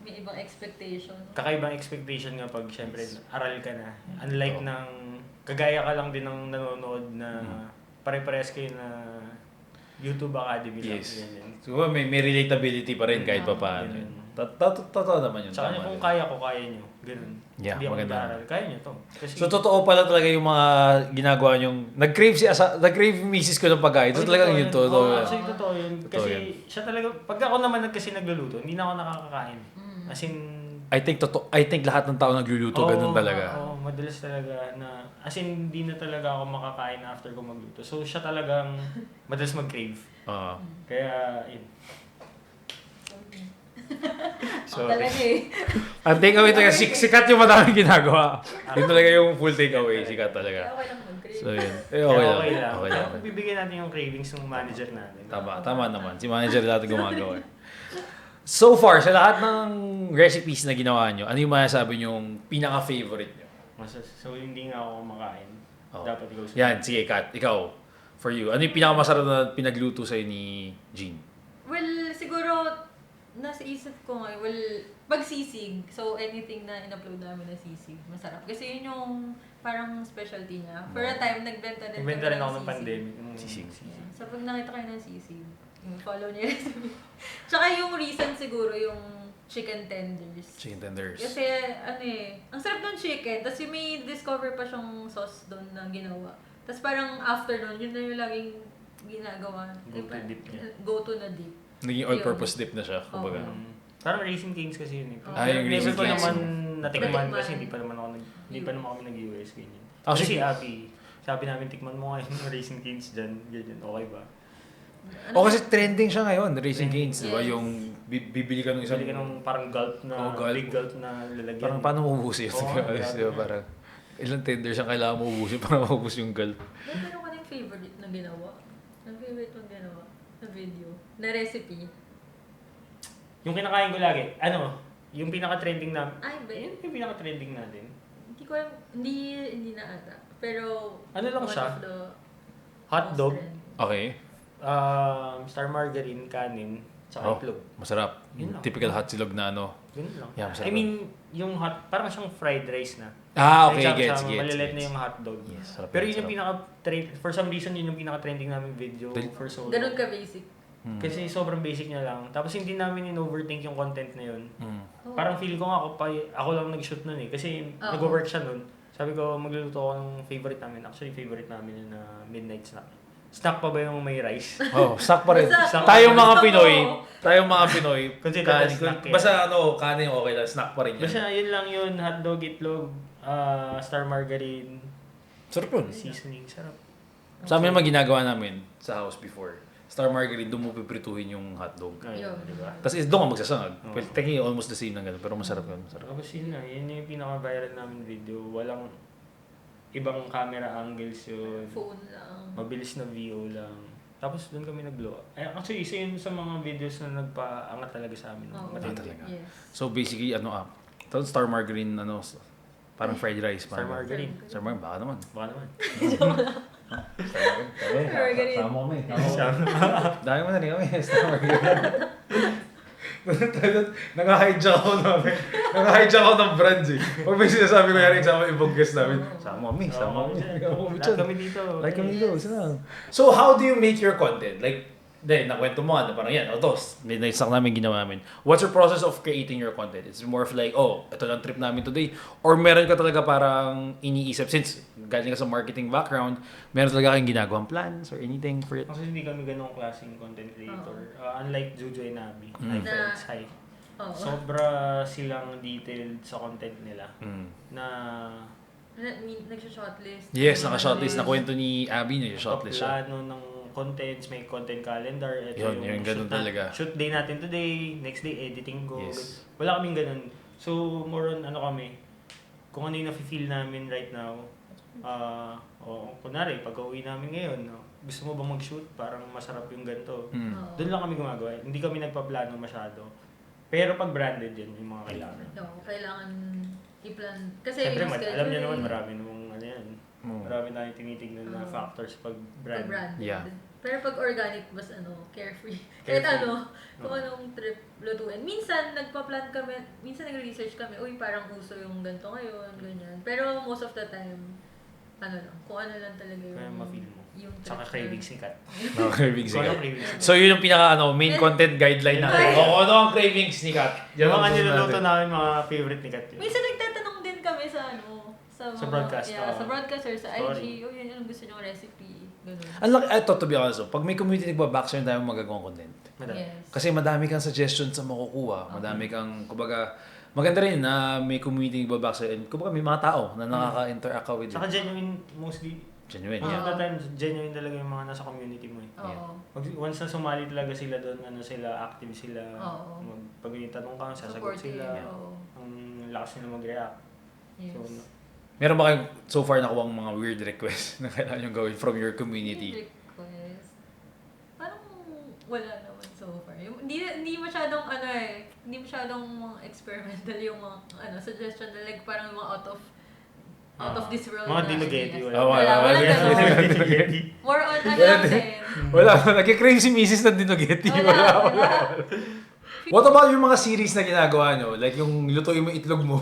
May ibang expectation. kakaibang expectation nga pag syempre aral ka na. Unlike ng kagaya ka lang din ng nanonood na pare-pares kayo na YouTube Academy lang. Yes. Ganyan. Siguro may relatability pa rin kahit pa paano. Ganun. Totoo naman yun. Tsaka Tama kung rin. kaya ko, kaya nyo. Ganun. Yeah, Hindi ako maganda. nag-aaral. Kaya nyo to. Kasi, So, totoo pala talaga yung mga ginagawa yung nag-crave yung misis ko ng pagkain. Ito talagang yun. Totoo. Actually, totoo yun. Totoo Kasi yun. siya talaga, pag ako naman kasi nagluluto, hindi na ako nakakakain. As in, I think lahat ng tao nagluluto, ganun talaga. Oo, madalas talaga na, as in, hindi na talaga ako makakain after ko magluto. So, siya talagang madalas mag-crave. Oo. Kaya, yun. So, talaga eh. Ang takeaway talaga, sikat yung madaming ginagawa. Yun talaga yung full takeaway, sikat talaga. Okay lang mag-crave. So, yun. Kaya Okay okay lang. lang. Okay lang. Bibigyan natin yung cravings ng manager natin. Tama naman. Si manager lahat gumagawa. So far, sa lahat ng recipes na ginawa nyo, ano yung masasabi yung pinaka-favorite nyo? So, hindi nga ako kumakain. Oh. Dapat ikaw sa Yan, sige Kat, ikaw. For you. Ano yung pinakamasarap na pinagluto sa'yo ni Jean? Well, siguro, nasa isip ko ngayon, pagsisig. So, anything na in-upload namin na sisig, masarap. Kasi yun yung parang specialty niya. For a time, nagbenta din Nagbenta rin ako ng pandemic. Sisig. Yeah. So, pag nakita kayo ng sisig, yung follow niya recipe. Tsaka yung reason siguro yung chicken tenders. Chicken tenders. Kasi, ang sarap ng chicken. Tapos yung may discover pa siyang sauce doon na ginawa. Tapos parang after nun, yun na yung laging ginagawa. Go-to dip niya. Go-to na dip. Naging all-purpose dip na siya, kumbaga. Parang Raisin Canes kasi yun. Yung Never Raisin ko Canes. naman natikman Natikman. kasi hindi pa naman kami nag-US ganyan. Actually- Kasi sabi namin tikman mo ngayon yung Raisin Canes dyan, ganyan, okay ba? O kasi trending siya ngayon, Raisin Canes, di ba? Yes. Yung bibili ka ng isang... Bili ka ng parang gulp na, gulp. big gulp na lalagyan. Parang paano mabubusin yun? Oo, Di ba? Parang ilang tenders ang kailangan mabubusin para mabubus yung gulp. Meron ka ng favorite na ginawa? Ang favorite mong ginawa na video? Na recipe? Yung kinakain ko lagi, yung pinaka-trending namin. Ay, ba yun? Yung pinaka-trending natin. Hindi ko alam. Hindi na ata. Pero... Ano lang one siya? of the Hotdog, most trend. Okay. star margarine, kanin, tsaka itlog. Masarap. Yun lang. Typical hot silog na ano. Ganun lang. Yeah, masarap. I mean, yung parang siyang fried rice na. Okay, gets. Malilit na yung hotdog. Yes, sarap Pero yun, yun yung pinaka-trend, for some reason yun yung pinaka-trending namin video for so long. Ganun ka basic. Kasi sobrang basic niya lang. Tapos hindi namin in-overthink yung content na yun. Oh. Parang feel ko nga ako lang nag-shoot nun eh. Kasi Oo. nag-work siya nun. Sabi ko, magluluto ako ng favorite namin. Actually, favorite namin yun na midnight snack. Snack pa ba yung may rice? Oh, sak pa rin. Basta- Tayong mga Gusto Pinoy, Consider kanin, that snack eh. basta kanin okay lang, snack pa rin yan. Basta yun lang yun. Hotdog, itlog, star margarine, Sarap yun. seasoning. Sarap. Sa amin naman ginagawa namin sa house before. Star margarine, doon mo piprituhin yung hotdog. Ayun, Yun. diba? Tapos doon ka magsasangag. Oo. Well, technically almost the same na gano'n, pero masarap yun. Masarap. Tapos yun na, yun yung pinaka-viral namin video. Walang ibang camera angles yun. Phone lang. Mabilis na VO lang. Tapos doon kami nag-blow up. Actually, isa yun sa mga videos na nagpaangat talaga sa amin. Oo. Matindi. talaga. Yes. So basically, star margarine, parang fried rice. Star margarine. Star margarine, baka naman. Baka naman. Star margarine. Sama kami. Dami mo na rin kami, star margarine. Nag-hijack ako namin. Nag-hijack ako ng brands eh. Pag may sinasabi ko yan, sama ibang guest namin. Sama kami, sama kami. Lahat kami dito. Like kami dito, isa lang. So how do you make your content? Like, Then, nakwento mo nga, na parang yan, na-stuck namin, ginawa namin. What's your process of creating your content? It's more of like, ito lang trip namin today. Or meron ka talaga parang iniisip, since galing ka sa marketing background, meron talaga kayong ginagawang plans or anything for it? Kasi hindi kami ganong klaseng content creator. Unlike Jojo and Abby, my Mm. friends, hi. Oo. Sobra silang detailed sa content nila. Na Nag-shortlist. Yes, naka-shortlist na kwento ni Abby, nag-shortlist siya. plano ng contents, may content calendar. Ito Yun, yung ganun talaga. Shoot day natin today, next day editing ko. Yes. Wala kaming ganun. So, more on kami, kung ano yung nafe-feel namin right now. Kunwari, pag-uwi namin ngayon, gusto mo bang mag-shoot? Parang masarap yung ganito. Oo. Doon lang kami gumagawa. Hindi kami nagpaplano masyado. Pero pag branded yun, yung mga kailangan. Oo, kailangan i-plan. Kasi Siyempre, yung schedule alam niyo eh, naman, marami namang ano yan. Mm. Marami tayong tinitignan na factors pag pag brand. branded. Yeah. Pero pag organic, mas carefree. Carefree. Kahit kung anong trip lutuin. Minsan, nagpa-plan kami, minsan nagre-research kami, parang uso yung ganito ngayon, ganyan. Pero most of the time, kung ano lang talaga yung... Kaya ma-feel mo. Yung Tsaka trip cravings ni Kat. Cravings ni Kung Kat. ano cravings ni Kat. So, yun yung pinaka main content guideline natin. Ay. Ano ang cravings ni Kat? Yung mga ang niluluto natin. namin, mga favorite ni Kat yun. Minsan nagtatanong din kami sa Sa broadcast, Yeah, oo. sa broadcast or sa Story. IG. Yun, anong gusto nyo recipe. Ganun. Ang laki, to be honest, pag may community nagbabackshare, dami magagawang content. Madami. Yes. Kasi madami kang suggestions sa makukuha. Madami kang, kumbaga, maganda rin na may community nagbabackshare. And kumbaga, may mga tao na nakaka-interact ka with Tsaka it. genuine, mostly, Genuine, most yeah. of the time, genuine talaga yung mga nasa community mo eh. Oo. Once na sumali talaga sila doon, active sila. Oo. Pag yung tanong ka, sasagot Supportive. sila. Oo. Ang lakas nila mag-react. Yes. So, Meron ba kayong so far nakuha mga weird requests na kailangan yung gawin from your community? Request. Parang wala naman so far. Hindi masyadong hindi masyadong mga experimental yung mga suggestion na like parang yung mga out of this world mga na dinugeti, ideas. wala. Wala ganun. Dinugeti. More on lang din. Wala, nagkikrave si Mrs. ng dinogeti. Wala. What about yung mga series na ginagawa nyo? Like yung lutuin mo itlog mo.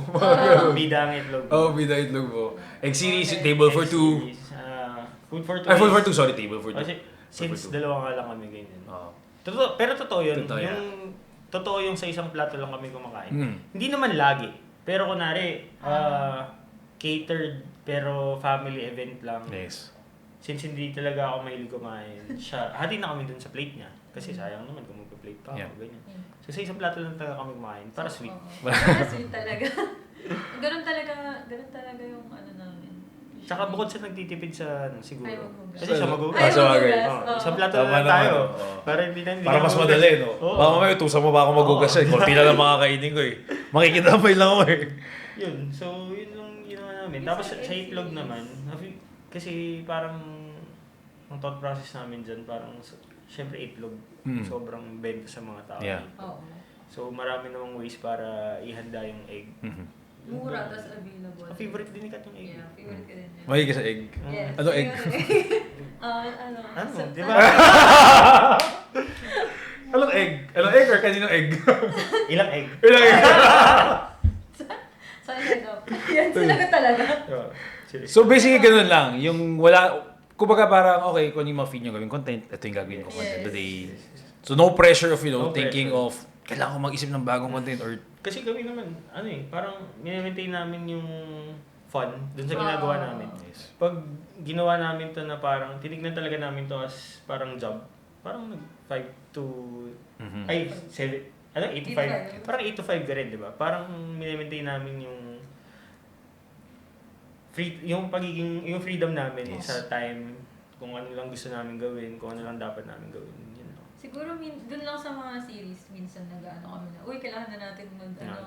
Bida ang itlog. Bida itlog mo. Egg series, Okay. table for two. Food for two. Ay, food for two. Sorry, table for two. Kasi since dalawa nga lang kami ganyan. Oo. Pero totoo yun. Totoo yan. Totoo yung sa isang plato lang kami kumakain. Mm. Hindi naman lagi. Pero kunwari, catered pero family event lang. Nice. Since hindi talaga ako mahilig kumain, hati na kami dun sa plate niya. Kasi sayang naman kung magpa-plate pa ako, Yeah. ganyan. So sa isang plato lang talaga kami kumain, para sweet. Para sweet talaga. Ganun talaga yung namin. Tsaka bukod sa nagtitipid sa siguro. Ay, maghugas. Kasi siya maghugas. Ay, sa bagay. maghugas. Oo, Oo. isang plato Tama lang tayo. naman, oo. Para hindi Para ka mas maghugas. madali, no? Oo. Baka mamaya, utusan mo ba ako magugas yan? Kunti na lang makakainin ko eh. Makikidamay lang ako eh. Yun. So, yun yung ginawa namin. Tapos sa itlog naman, kasi parang ang thought process namin dyan, parang syempre itlog. Mm. Sobrang benta sa mga tao. Yeah. Oo. So, marami namang ways para ihanda yung egg. Mhm. Mura, tas available. Favorite din ni Kat yung egg. Yeah, favorite ko din yun. Mahilig ka sa egg. Yes. Ano egg? Ano? Di ba? Anong egg? Anong egg or kaninong egg? Ilang egg? Ilang egg? Sign up. Yan sila ko talaga. So basically ganun lang. Yung wala, kumbaga parang okay, kung yung mga feed nyo gawing content, ito yung gagawin ko content Yes. today. So no pressure of, No thinking pressure. of, kailangan ko mag-isip ng bagong content or Kasi kami naman, parang mini-maintain namin yung fun dun sa ginagawa namin. Yes. Pag ginawa namin to na parang, tinignan talaga namin to as parang job, parang 5 to, Mhm. ay, 7, 8 to 5, 8 to 5. parang 8 to 5 ka rin, di ba? Parang mini-maintain namin yung yung freedom namin Yes. sa time, kung ano lang gusto namin gawin, kung ano lang dapat namin gawin. Yun lang. Siguro dun lang sa mga series, minsan kami na, kailangan na natin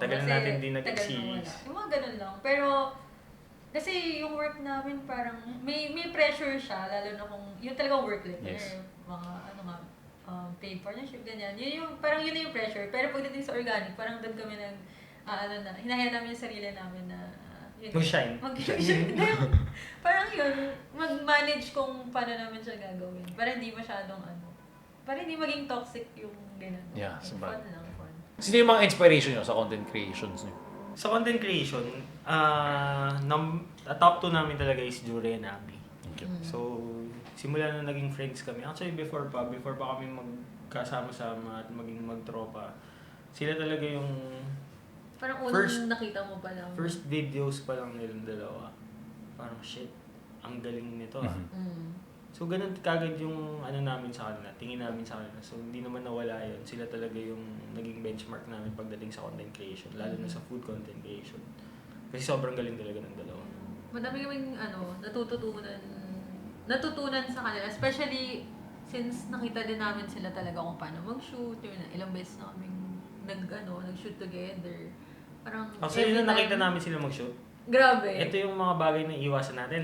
Tagal na kasi natin din tagal na nag-series. wala. Yung mga ganun lang. Pero, kasi yung work namin parang, may pressure siya, lalo na kung, yun talagang work like, Yes. mga, paid partnership, ganyan. Parang yun na yung pressure. Pero pagdating sa organic, parang doon kami hinahaya namin yung sarili namin na, Mag-shine. Mag-shine. Parang yun, mag-manage kung paano namin siya gagawin. Para hindi masyadong para hindi maging toxic yung ganun. Yeah, Fun lang, fun. Sino yung mga inspiration nyo sa content creations nyo? Sa content creation, top 2 namin talaga is Jure and Abby. Okay. So, simula na naging friends kami. Actually, before pa kami magkasama-sama at maging magtropa, sila talaga yung Parang unang nakita mo pa lang. first videos pa lang nilang dalawa. Parang shit, ang galing nito ah. So, ganun kagad yung namin sa kanila, tingin namin sa kanila. So, hindi naman nawala yun. Sila talaga yung naging benchmark namin pagdating sa content creation, lalo na sa food content creation. Kasi sobrang galing talaga ng dalawa. Madami kaming natutunan sa kanila. Especially, since nakita din namin sila talaga kung paano mag-shoot. Ilang beses na kaming nag-shoot together. Parang Actually, nung nakita namin sila mag-shoot, grabe. ito yung mga bagay na iwasan natin.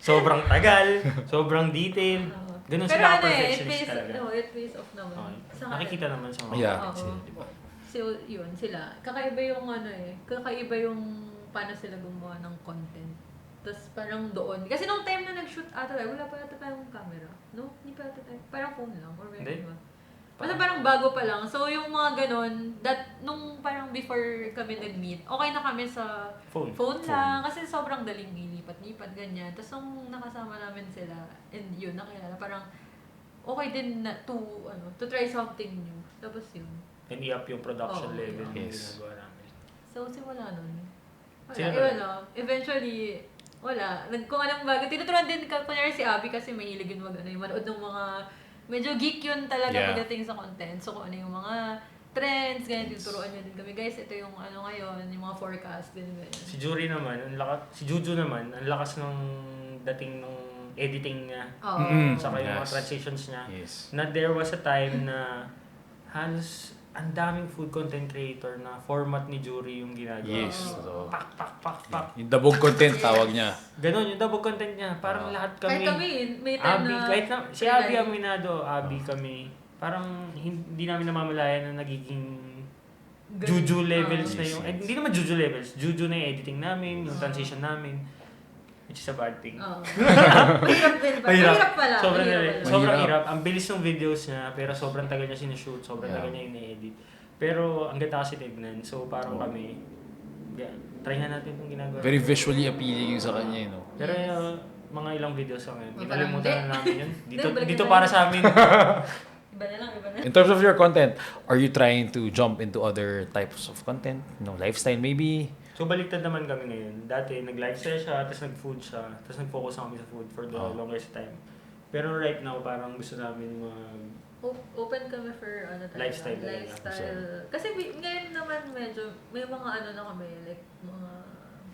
Sobrang tagal, sobrang detail. Ganun Pero sila ka-perfectionist talaga. It pays off naman. Okay. Sa Nakikita naman sa mga Yeah. Oo. So, yun, sila. Kakaiba yung kakaiba yung paano sila gumawa ng content. Tapos parang doon. Kasi nung time na nag-shoot ata tayo, wala pa ata tayong camera. No? Hindi pa ata tayo. Parang phone lang. Or meron Hindi. ba? Basta parang bago pa lang. So, yung mga ganon, nung parang before kami nag-meet, okay na kami sa phone. lang. Kasi sobrang daling ilipat-lipat, ganyan. Tapos nung nakasama namin sila, and yun, nakilala, parang okay din na to try something new. Tapos yun. And i-up yung production Oo, level yung yes. ginagawa namin. So, simula nun. Sino Wala, na? eventually, wala. Kung anong bagay. Tinuturuan din, kunyari si Abby kasi mahilig yun manood ng mga, medyo geek yun talaga Yeah. pagdating sa content. So, kung ano yung mga trends, ganyan, tinuturuan niya din kami. Guys, ito yung ngayon, yung mga forecast, ganyan. Si Jury naman, si Juju naman, ang lakas ng dating ng editing niya. Oo. Saka yung mga Yes. transitions niya. Yes. Na there was a time na halos ang daming food content creator na format ni Jury yung ginagawa. Yes. Oo. So, Pak. yung dabog content tawag niya. Ganon, yung double content niya. Parang lahat kami. Kahit kami, may time Abby, na... kahit na, si Abby Aminado, Abby kami. Parang hindi namin namamalayan na nagiging Juju levels na yung... hindi naman Juju levels. Juju na yung editing namin, yung transition namin. Which is a bad thing. Oo. Mahirap din ba? Mahirap pala. Sobrang, Mahirap pala. sobrang Mahirap. hirap. Ang bilis ng videos niya, pero sobrang tagal niya sinushoot, sobrang tagal niya ini-edit. Pero ang ganda kasi tignan. So parang kami, try nga natin itong ginagawa. Very visually appealing yung sa kanya, no? Pero mga ilang videos lang yun. Parang Kinalimutan hindi. na namin yun. Balik Dito na para tayo. sa amin. Iba na lang. In terms of your content, are you trying to jump into other types of content? Lifestyle maybe? So baliktad naman kami ngayon. Dati nag-lifestyle siya, tapos nag-food siya, tapos nag-focus kami sa food for the longest time. Pero right now, parang gusto namin Open kami for talaga. Lifestyle talaga. Lifestyle. Kasi ngayon naman medyo, may mga na kami, like mga...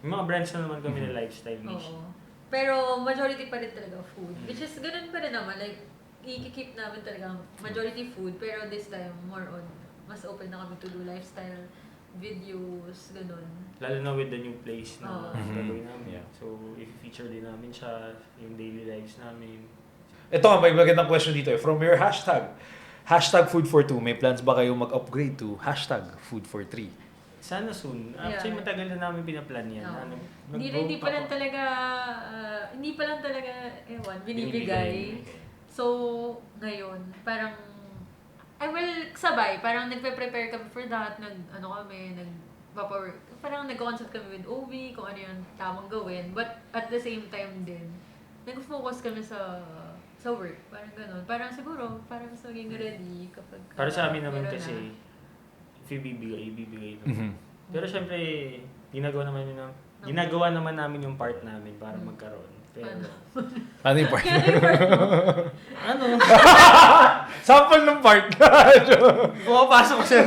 Yung mga brands na naman kami na lifestyle niche. Oo. Pero majority pa rin talaga food. Which is ganun pa rin naman, like, i-keep namin talaga majority food, pero this time, more on, mas open na kami to do lifestyle videos, ganun. Lalo na with the new place na Oo. gagawin namin. Yeah. So, i-feature din namin siya, yung daily lives namin. Ito nga, may magandang question dito. From your hashtag Food for 2, may plans ba kayo mag-upgrade to hashtag Food for 3? Sana soon. Yeah. Actually, matagal na namin pinaplan yan. Oo. Nag-grow Hindi pa lang talaga, binibigay. So, ngayon, parang, sabay, parang nagpe-prepare kami for that, parang nag-consult kami with OB, kung ano yung tamang gawin, but at the same time din, nag-focus kami sa work, parang ganun. Parang siguro, parang mas maging ready kapag... Para sa amin naman meron kasi, na. if ibibigay naman. Mhm. Pero syempre, ginagawa naman namin yung part namin para magkaroon. Pero, Ano yung part? ano? Sample ng part. Pumapasok siya.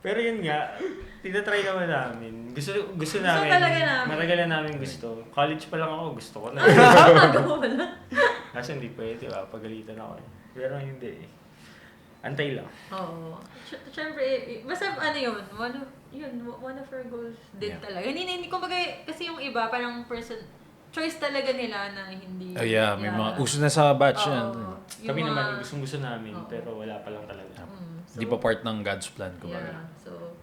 Pero yun nga, tinatry naman namin. Gusto namin. talaga namin. Matagal na namin gusto. College pa lang ako, gusto ko na. Magawa mo na. Kasi hindi pwede, diba? Pagalitan ako eh. Pero hindi eh. Antay lang. Oo. Siyempre, basta one of our goals din Yeah. talaga. Hindi, kumbaga, kasi yung iba, parang choice talaga nila na hindi. Oh yeah, may mga uso na sa batch yan. Oo. Kami Yung naman, mga- gusto namin, Oo. pero wala pa lang talaga. Hindi pa part ng God's plan, kumbaga. Yeah, so,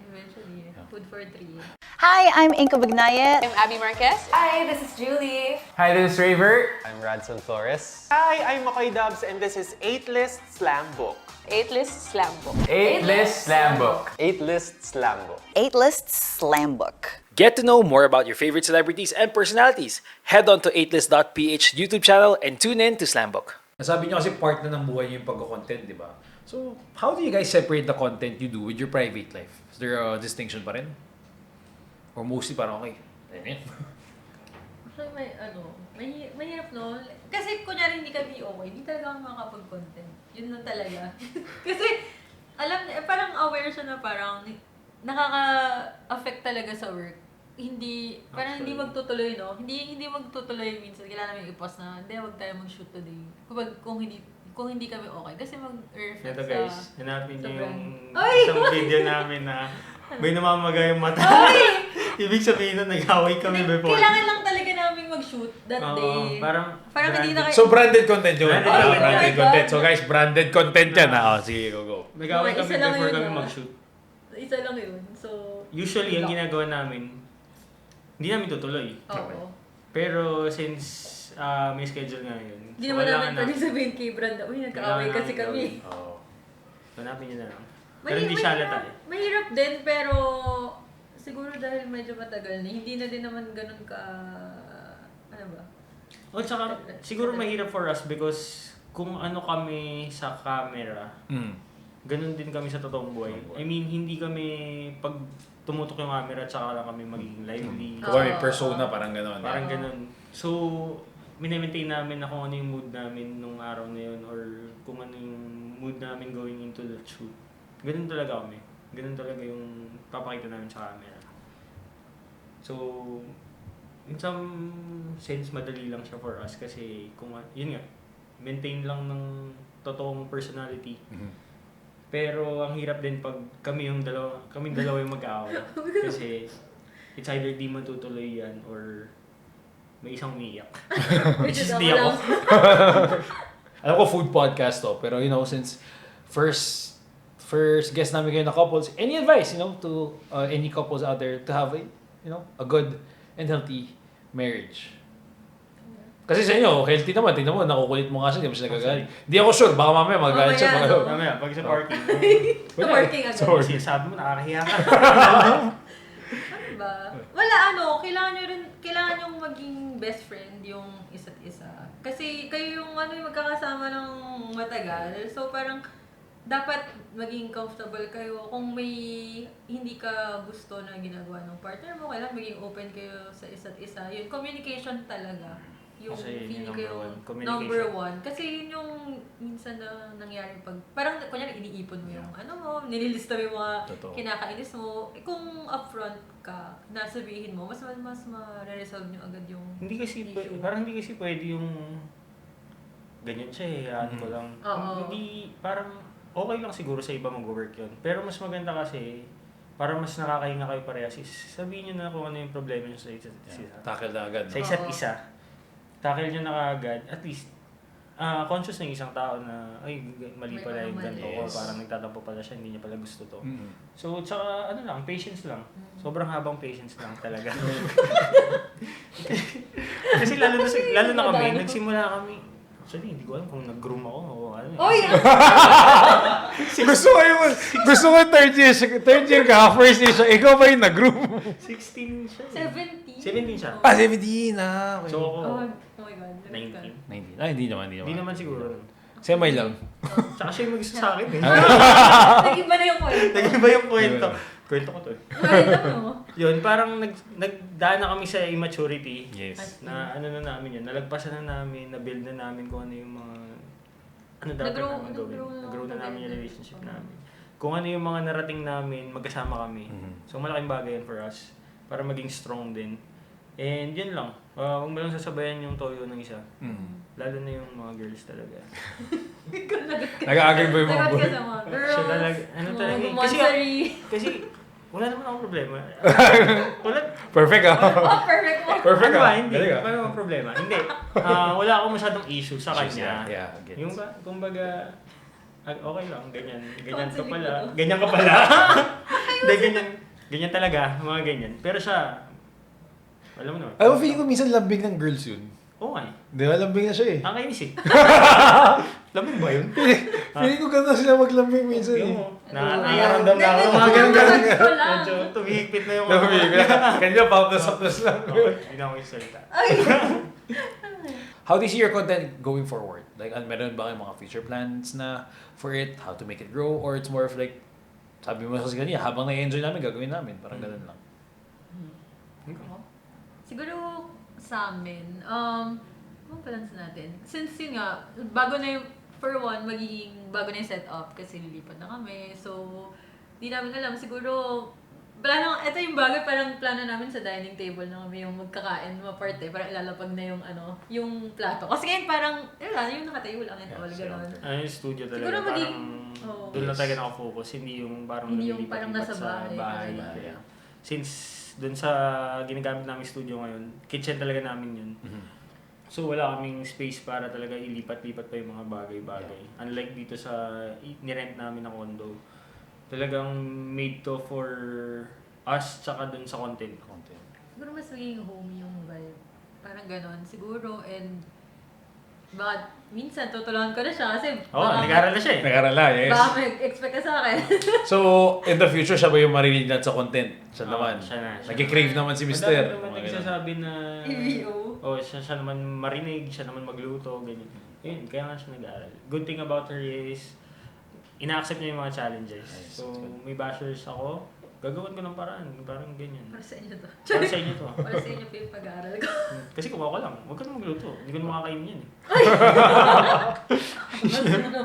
eventually, food for 3. Hi, I'm Inka Bagnayet. I'm Abby Marquez. Hi, this is Julie. Hi, this is Raver. I'm Radson Flores. Hi, I'm Makoy Dubs, and this is 8 List Slam Book. 8 List Slam Book. 8 List Slam Book. 8 List Slam Book. 8 Lists Slam Book. Get to know more about your favorite celebrities and personalities. Head on to 8list.ph YouTube channel and tune in to Slambook. Nasabi niyo kasi part na ng buhay niyo yung pagko-content, di ba? So, how do you guys separate the content you do with your private life? Is there a distinction pa rin? Or mostly parang okay? Amen. Actually, mahirap no? Kasi kunyari hindi kami okay, hindi talaga ako makakapag-content. Yun na talaga. Kasi, parang aware siya na parang nakaka-affect talaga sa work. Hindi magtutuloy, no? Hindi magtutuloy minsan. Kailangan namin i-post na, hindi, wag tayo mag-shoot today. Kung hindi kami okay. Kasi mag-reflect Ito guys, hanapin niyo yung Ay! isang video namin na may namamaga yung mata. Ibig sabihin na nag-away kami before. Kailangan lang talaga namin mag-shoot that day. Parang hindi na kayo... So, branded content yun. Branded content. Branded Oh my content. God. So, guys, branded content yan. Sige, go. nag-away kami Isa lang before yun, kami ah. mag-shoot. Isa lang yun. So... Usually, ang ginagawa namin, hindi namin tutuloy. Oo. Pero since may schedule nga yun. Hindi naman namin pwede sabihin kay Branda, uy, nagka-away kasi kami. Oo. Hanapin niyo na lang. Pero hindi siya halata eh. Mahirap din, pero siguro dahil medyo matagal na, hindi na din naman ganun ka... Ano ba? O tsaka, siguro mahirap for us because kung ano kami sa camera, ganun din kami sa totoong buhay. I mean, hindi kami pag tumutok yung camera tsaka lang kami magiging lively. Kung may persona, parang gano'n. Parang ganun. So, minimaintain namin na kung ano yung mood namin nung araw na yun or kung ano yung mood namin going into the shoot. Ganun talaga kami. Ganun talaga yung papakita namin sa camera. So, in some sense, madali lang siya for us kasi kung yun nga, maintain lang ng totoong personality. Pero ang hirap din pag kaming dalawa yung mag-aaway. Kasi it's either di matutuloy yan or may isang umiiyak. Which is di ako. Alam ko food podcast to, pero since first guest namin kayo na couples, any advice, to any couples out there to have a good and healthy marriage? Kasi sa inyo, healthy naman. Tingnan mo, nakukulit mo nga siya, hindi mo siya nagagalit. Hindi ako sure, baka mamaya magagalit siya. Mamaya, pag sa parking. Sa parking agad. Sorry. Sabi mo, nakakahiya ka. Ano ba? Wala kailangan yung maging best friend yung isa't isa. Kasi kayo yung yung magkakasama ng matagal. So parang dapat maging comfortable kayo. Kung may hindi ka gusto na ginagawa ng partner mo, kailangan maging open kayo sa isa't isa. Yung communication talaga. Yung Kasi yun feeling yung ko yung communication. number one. Kasi yun yung minsan na nangyari pag, parang kunyari iniipon mo yung nililista mo yung mga Totoo. kinakainis mo. Kung upfront ka, nasabihin mo, mas ma-resolve nyo agad yung Hindi kasi issue. parang hindi kasi pwede yung ganyan siya ano ko lang. Oo. Hindi parang okay lang siguro sa iba mag-work yun. Pero mas maganda kasi para mas nakakahinga kayo parehas. Sabihin niyo na kung ano yung problema niyo sa isa't isa. Tackle na agad. Sa isa't isa. Tackle niyo na kaagad. At least conscious ng isang tao na ay mali May pala yung mga ganito mali. ko, parang nagtatampo pala siya, hindi niya pala gusto to. Mm-hmm. So, tsaka patience lang. Sobrang habang patience lang talaga. Kasi lalo na kami, nagsimula kami. Actually, hindi ko alam kung nag-groom ako o ano. Oy! Gusto ko third year ka, first year siya, ikaw ba yung nag-group? 16 siya. 17? 17 siya. 17 na. Okay. So, ako, Oh my God. 19. 19. Ay, hindi naman. Hindi naman siguro. Semi lang. Tsaka siya yung mag-gusto sa akin eh. Nag-iba na yung kwento. Nag-iba yung kwento. Kwento ko to eh. Kwento mo. Yun, parang nagdaan na kami sa immaturity. Yes. Na ano na namin yun, nalagpasan na namin, na-build na namin kung ano yung mga ano dapat namin gawin. Nag-grow na namin yung relationship namin. Kung ano yung mga narating namin, magkasama kami. So malaking bagay yan for us. Para maging strong din. And yun lang. Huwag mo lang sasabayan yung toyo ng isa. Lalo na yung mga girls talaga. Nag-agree ba yung mga Nagat boy? ka sa mga girls. Siya talaga, ano mga talaga. monstery. Kasi wala naman akong problema. Wala. Perfect ah. Oh, perfect mo. Perfect Ano ba? ah. Hindi. Galing ah. Wala akong problema. Hindi. Wala akong masyadong issue sa kanya. Yeah, gets. Yung kumbaga, okay lang, ganyan. Ganyan ka Counseling pala. mo to. Ganyan ka pala. Hindi, ganyan. Ganyan talaga, mga ganyan. Pero siya, alam mo naman. Alam mo, feeling ko minsan lambing ng girls yun. Oo nga eh. Di ba, lambing na siya eh. Ang kainis eh. Lamig ba yun? Feeling ko ganda sila maglambing minsan Yung eh. mo. Nakaramdam na ako. Mga ganun. Medyo tumihigpit na yung Kanina pautos-utos lang. Hindi na ako yung salita. How do you see your content going forward? Like, meron ba kayong mga future plans na for it? How to make it grow? Or it's more of like, sabi mo kasi kanina, habang na-enjoy namin, gagawin namin. Parang ganun lang. Siguro sa amin, anong plans natin? Since yun nga, bago na yung, for one, bago na yung setup kasi lilipat na kami. So, di namin alam. Siguro, ito yung bagay, parang plano namin sa dining table na kami yung magkakain, maparte, parang ilalapag na yung plato. Kasi ngayon parang, yung nakatayo lang and all, gano'n. Yung studio talaga, Siguro doon lang talaga nakafocus, hindi yung parang Hindi yung nalilipat-lipat parang nasa sa bahay. Kaya, since doon sa ginagamit namin studio ngayon, kitchen talaga namin yun. So wala kaming space para talaga ilipat-lipat pa yung mga bagay-bagay. Unlike dito sa nirent namin na condo, talagang made to for us tsaka dun sa content. Siguro mas magiging homey yung vibe. Parang ganon, siguro. And baka minsan tutulungan ko na siya kasi nag-aaral na siya eh. Nag-aral na, yes. baka mag-expect ka sa akin. So, in the future, siya ba yung marinig natin sa content? Siya naman. Siya na. Nag-crave naman si Mr. Madami naman nagsasabi na... EVO. siya naman marinig, siya naman magluto, ganyan. Yun, kaya nga siya nag-aaral. Good thing about her is, ina-accept niya yung mga challenges. Nice, So, may bashers ako, gagawin ko ng paraan. Parang ganyan. Para sa inyo to. Para sa inyo to. Para sa inyo pa yung pag-aaral ko. Kasi kung ako lang, huwag ka na magluto. Hindi ko na makakain yan eh.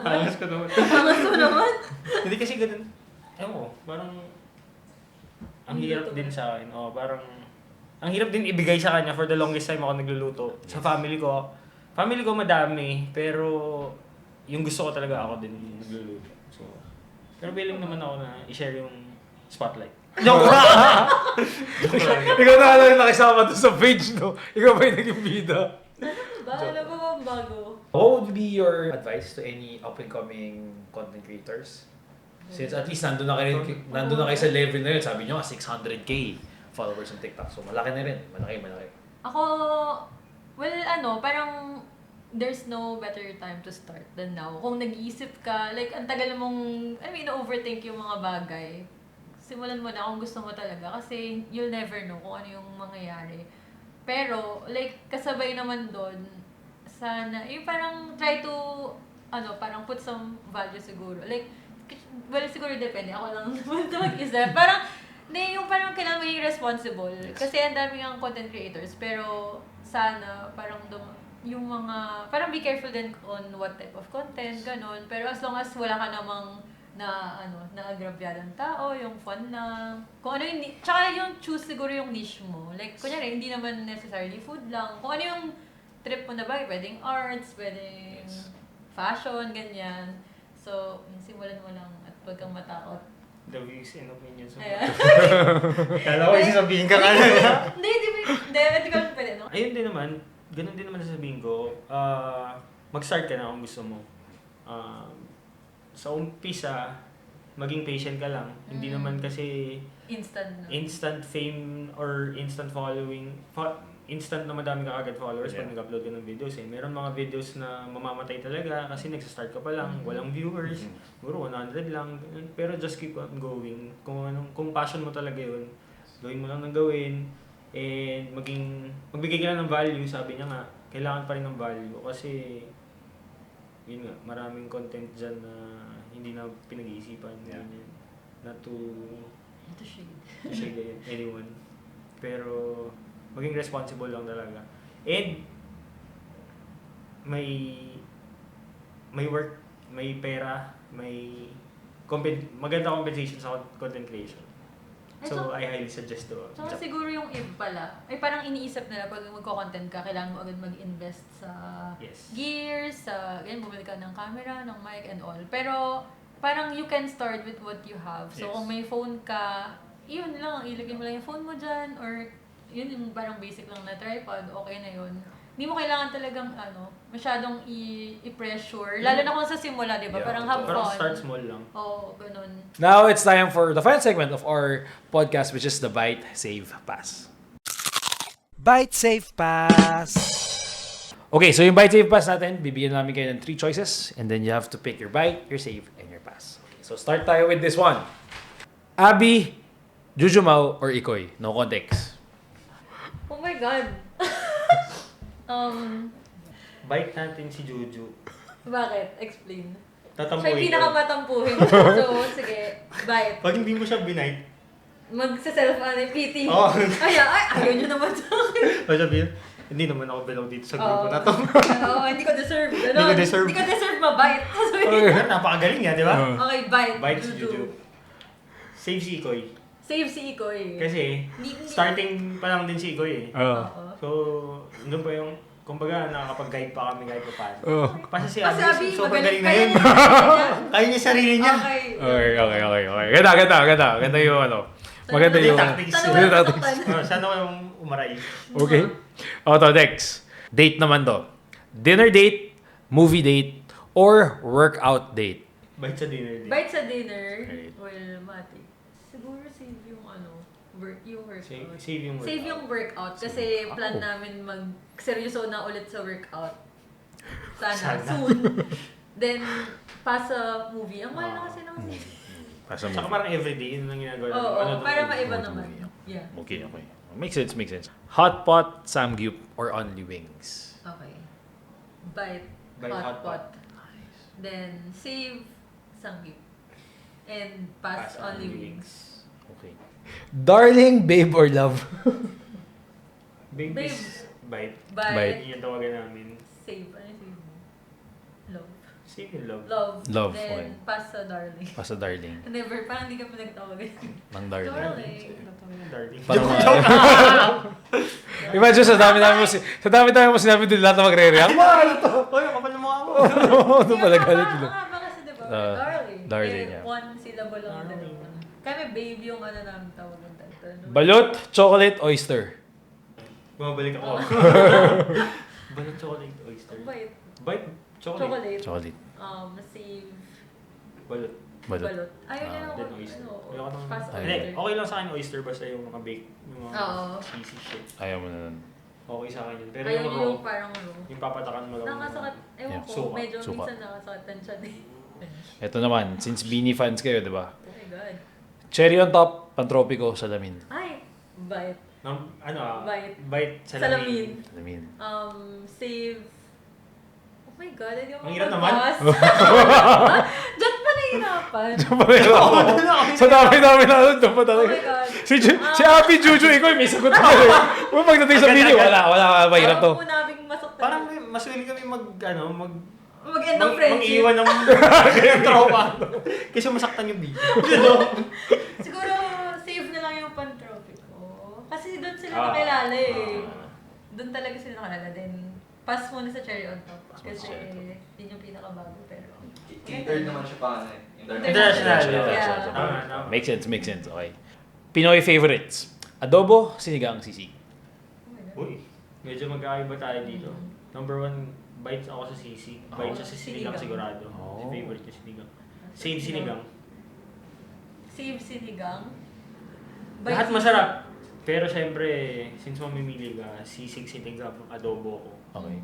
Halos ko naman. Angas mo naman. Hindi kasi ganun. Ewan ko, parang ang hirap din sa akin. Parang ang hirap din ibigay sa kanya for the longest time ako nagluluto. Sa family ko madami, pero yung gusto ko talaga ako din nagluluto. So, pero willing naman ako na i-share yung spotlight. Joke lang! Ikaw na lang nakisama doon sa page, no? Ikaw ba yung naging bida? Bahala ba bang bago? What would be your advice to any up-and-coming content creators? Since at least nandun na kayo sa level na yun, sabi nyo 600k followers on TikTok. So malaki na rin. Malaki. Ako, parang there's no better time to start than now. Kung nag-iisip ka, like, ang tagal mong, overthink yung mga bagay. Simulan mo na kung gusto mo talaga kasi you'll never know kung ano yung mangyayari. Pero, like, kasabay naman doon, sana, yung parang try to, parang put some value siguro. Like, well, siguro depende. Ako lang naman ito mag-isip. Parang, yung parang kailangan maging responsible. Yes. Kasi ang dami ng content creators. Pero, sana, parang yung mga, parang be careful din on what type of content, ganun. Pero as long as wala ka namang naagrabyadang tao, yung fun lang. Kung ano yung, tsaka yung choose siguro yung niche mo. Like, kunyari, hindi naman necessarily food lang. Kung ano yung trip mo na bagay, pwedeng arts, pwedeng fashion, ganyan. So, simulan mo lang at huwag kang matakot. The views and opinions. Ayan. Kala ko sasabihin ka nga. Hindi ko pwede, no? Ayun din naman, ganun din naman sasabihin ko, mag-start ka na kung gusto mo. Sa umpisa, maging patient ka lang. Hindi naman kasi instant fame or instant following. Instant na madami ka agad followers pag nag-upload ka ng videos eh. Meron mga videos na mamamatay talaga kasi nagsa-start ka pa lang, walang viewers, siguro 100 lang. Pero just keep on going. Kung passion mo talaga yun, gawin mo lang ng gawin. And magbigay ka lang ng value, sabi niya nga, kailangan pa rin ng value kasi yun nga, maraming content dyan na hindi na pinag-iisipan. Ganyan. Not to shade anyone. Pero maging responsible lang talaga. And may work, may pera, may maganda compensation sa content creation. So, I highly suggest to. So, siguro yung iba pala, ay parang iniisip nila pag magko-content ka, kailangan mo agad mag-invest sa gears, ganyan, bumili ka ng camera, ng mic, and all. Pero, parang you can start with what you have. So, kung may phone ka, yun lang, ilagay mo lang yung phone mo dyan, or yun yung parang basic lang na tripod, okay na yun. Hindi mo kailangan talagang masyadong i-pressure. Lalo na kung sa simula, di ba? Parang have fun. Parang start small lang. Oo, ganun. Now it's time for the final segment of our podcast, which is the Bite, Save, Pass. Bite Safe Pass! Okay, so yung bite save pass natin, bibigyan namin kayo ng 3 choices and then you have to pick your bite, your save, and your pass. Okay, so start tayo with this one. Abby, Jujumao, or Ikoy? No context. Oh my God. Bite natin si Juju. Bakit? Explain. Siya yung Tatampuhin ko. pinakamatampuhin. So, sige. Bite. Pag hindi mo siya binite, Magsa-self PT. Oo. Ayaw nyo naman sa akin. o sabihin, hindi naman ako belong dito sa grupo na to. Oo, hindi ko deserve. Ganun. Hindi ko deserve. Hindi ko deserve mabite. Sasabihin. Napakagaling niya, di ba? Okay, bite. Bite si Juju. Save si Ikoy. Save si Ikoy. Kasi, starting pa lang din si Ikoy eh. Oo. Oo. So, doon pa yung, kumbaga, nakakapag-guide pa kami kahit pa paano. Oh. Kasi si Kasi Abby, Abby, sobrang magaling galing na yun. Kaya niya sarili niya. Okay. Okay. Ganda yung ano. Maganda Hindi yung... tactics. Sana Hindi wala tactics. nasaktan. Sana ko yung umaray. Okay. O, to, next. Date naman to. Dinner date, movie date, or workout date? Bite sa dinner din. Bite sa dinner. Right. Well, mati. Siguro save yung yung workout. Save yung workout. Save yung workout kasi plan namin mag-seryoso na ulit sa workout. Sana. Soon. Then, pa sa movie. Ang mahal na kasi ng movie. Tsaka parang everyday, yun lang ginagawa namin. Oo, Ano to? para maiba Movie. naman. Yeah. Okay. Makes sense. Hot pot, samgyup, or only wings? Okay. Bite, Bite, hot hot pot. Then, save, sangyup. And pass only wings. Okay. Darling, babe, or love? Babe Babe. is bite. Bite. Yan tawagan namin. Save. Ano yung save mo? Love. Save yung love. Love, Then, okay. pass sa darling. Basta darling. Never, parang hindi kami nagtawagan. Nang darling. Darling. Darling. Parang Imagine sa dami mo sinabi doon lahat na magre-react. Hoy, kapal na mukha mo. Ano pala galit nila? Baka kasi diba, Ah, darling. darling, Eh, yeah. one syllable lang dalawa. Kami babe yung ano namin tawagan dito. Balot, chocolate, oyster. Bumabalik ako. Balot chocolate oyster. Bite. Bite chocolate. Chocolate. Chocolate. Save. Balot. Balot. Ayaw na lang Then mag- oyster. ano, Ayoko nang... pass Hindi, oyster. okay lang sa akin oyster basta yung mga bake. Yung mga Oo. cheesy shit. Ayaw mo na nun. Okay sa akin yun. Pero Ayaw yung niyo raw, yung parang raw. yung papatakan mo lang. Nakasakit. Ewan Yeah. ko, Suka. medyo Suka. minsan nakasakatan siya eh. Ito naman, since Beanie fans kayo, di ba? Oh my God. Cherry on top, pantropiko, salamin. Ay! Bite. Bite. Bite. Bite. Salamin. Salamin. Save. Oh my God, hindi ako Ang hirap naman. mag-pass. Diyan pa nahihirapan. Sa dami-dami na doon pa Oh talaga. my God. Si Abby, Juju, ikaw, may sagot ka rin. Kung pagdating sa Beanie, wala, mahirap to. Parang po namin masaktan. Parang mas willing kami Mag-end ng friendship. mag-iwan ng tropa. Kasi masaktan yung video. Siguro, save na lang yung pantrophy ko. Kasi doon sila Ah. nakilala eh. Doon talaga sila nakilala. Then, pass muna sa cherry on top. Kasi, yun yung pinakabago. Pero, Catered naman siya pa eh. International. Yeah. Tama. Makes sense, okay. Pinoy favorites. Adobo, sinigang, sisig. oh my God. Uy, medyo magkakaiba tayo dito. Number 1, bites ako sa sisig. Bites siya sa sinigang sigurado. Oh. Si favorite ko sinigang. Save sinigang. Save sinigang. Lahat masarap. Pero syempre, since mamimili ka, sisig, sinigang, adobo ko. Okay.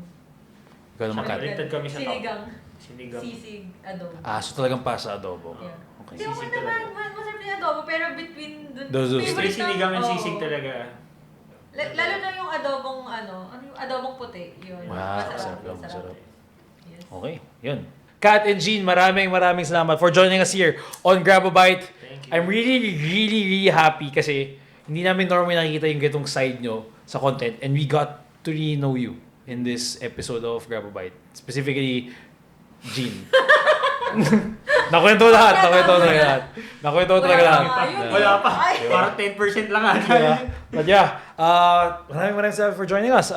Ikaw naman, Kat. Baliktad kami sa top. Sinigang. Sinigang. Sisig. Adobo. So talagang pasa adobo. Yeah. Okay. Hindi ako Sisig naman, talaga. masarap na yung adobo, pero between Those Pero favorite sinigang and ng- sisig oo. talaga. Lalo na yung adobong ano yung adobong puti, yun. Wow, Masarap, masarap. Yes. Okay, yun. Kat and Jean, maraming salamat for joining us here on Grab a Bite. Thank you. I'm really happy kasi hindi namin normally nakikita yung ganitong side nyo sa content and we got to really know you in this episode of Grab a Bite. Specifically, Jean. Nakwento lahat. Wala pa. Parang 10% lang ata. But yeah, maraming salamat for joining us.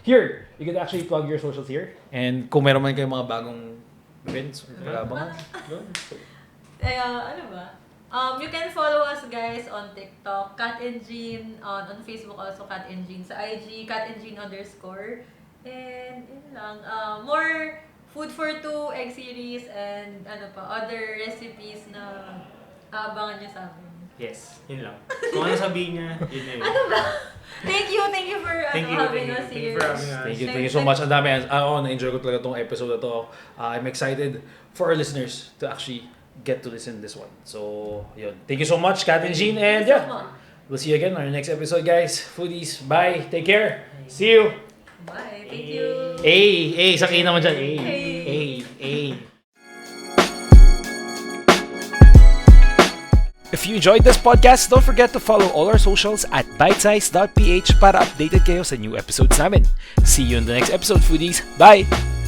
Here, you can actually plug your socials here. And kung meron man kayong mga bagong events, abangan. Ano ba? You can follow us guys on TikTok, Kat and Jean, on Facebook also Kat and Jean, sa IG, Kat and Jean _ and yun lang. More food for two, egg series, and ano pa, other recipes na abangan nyo sa amin. Yes, yun lang. Kung ano sabihin niya, yun yun. Ano ba? Thank you for having us Thank you here. for having us. Thank you so much. Ang dami. Na-enjoy ko talaga tong episode na to. I'm excited for our listeners to actually get to listen to this one. So, yun. Thank you so much, Kat and Jean. And yeah, we'll see you again on our next episode, guys. Foodies, bye. Take care. See you. Bye. Thank you. Isang A naman dyan. A. If you enjoyed this podcast, don't forget to follow all our socials at bitesize.ph para updated kayo sa new episodes namin. See you in the next episode, foodies. Bye!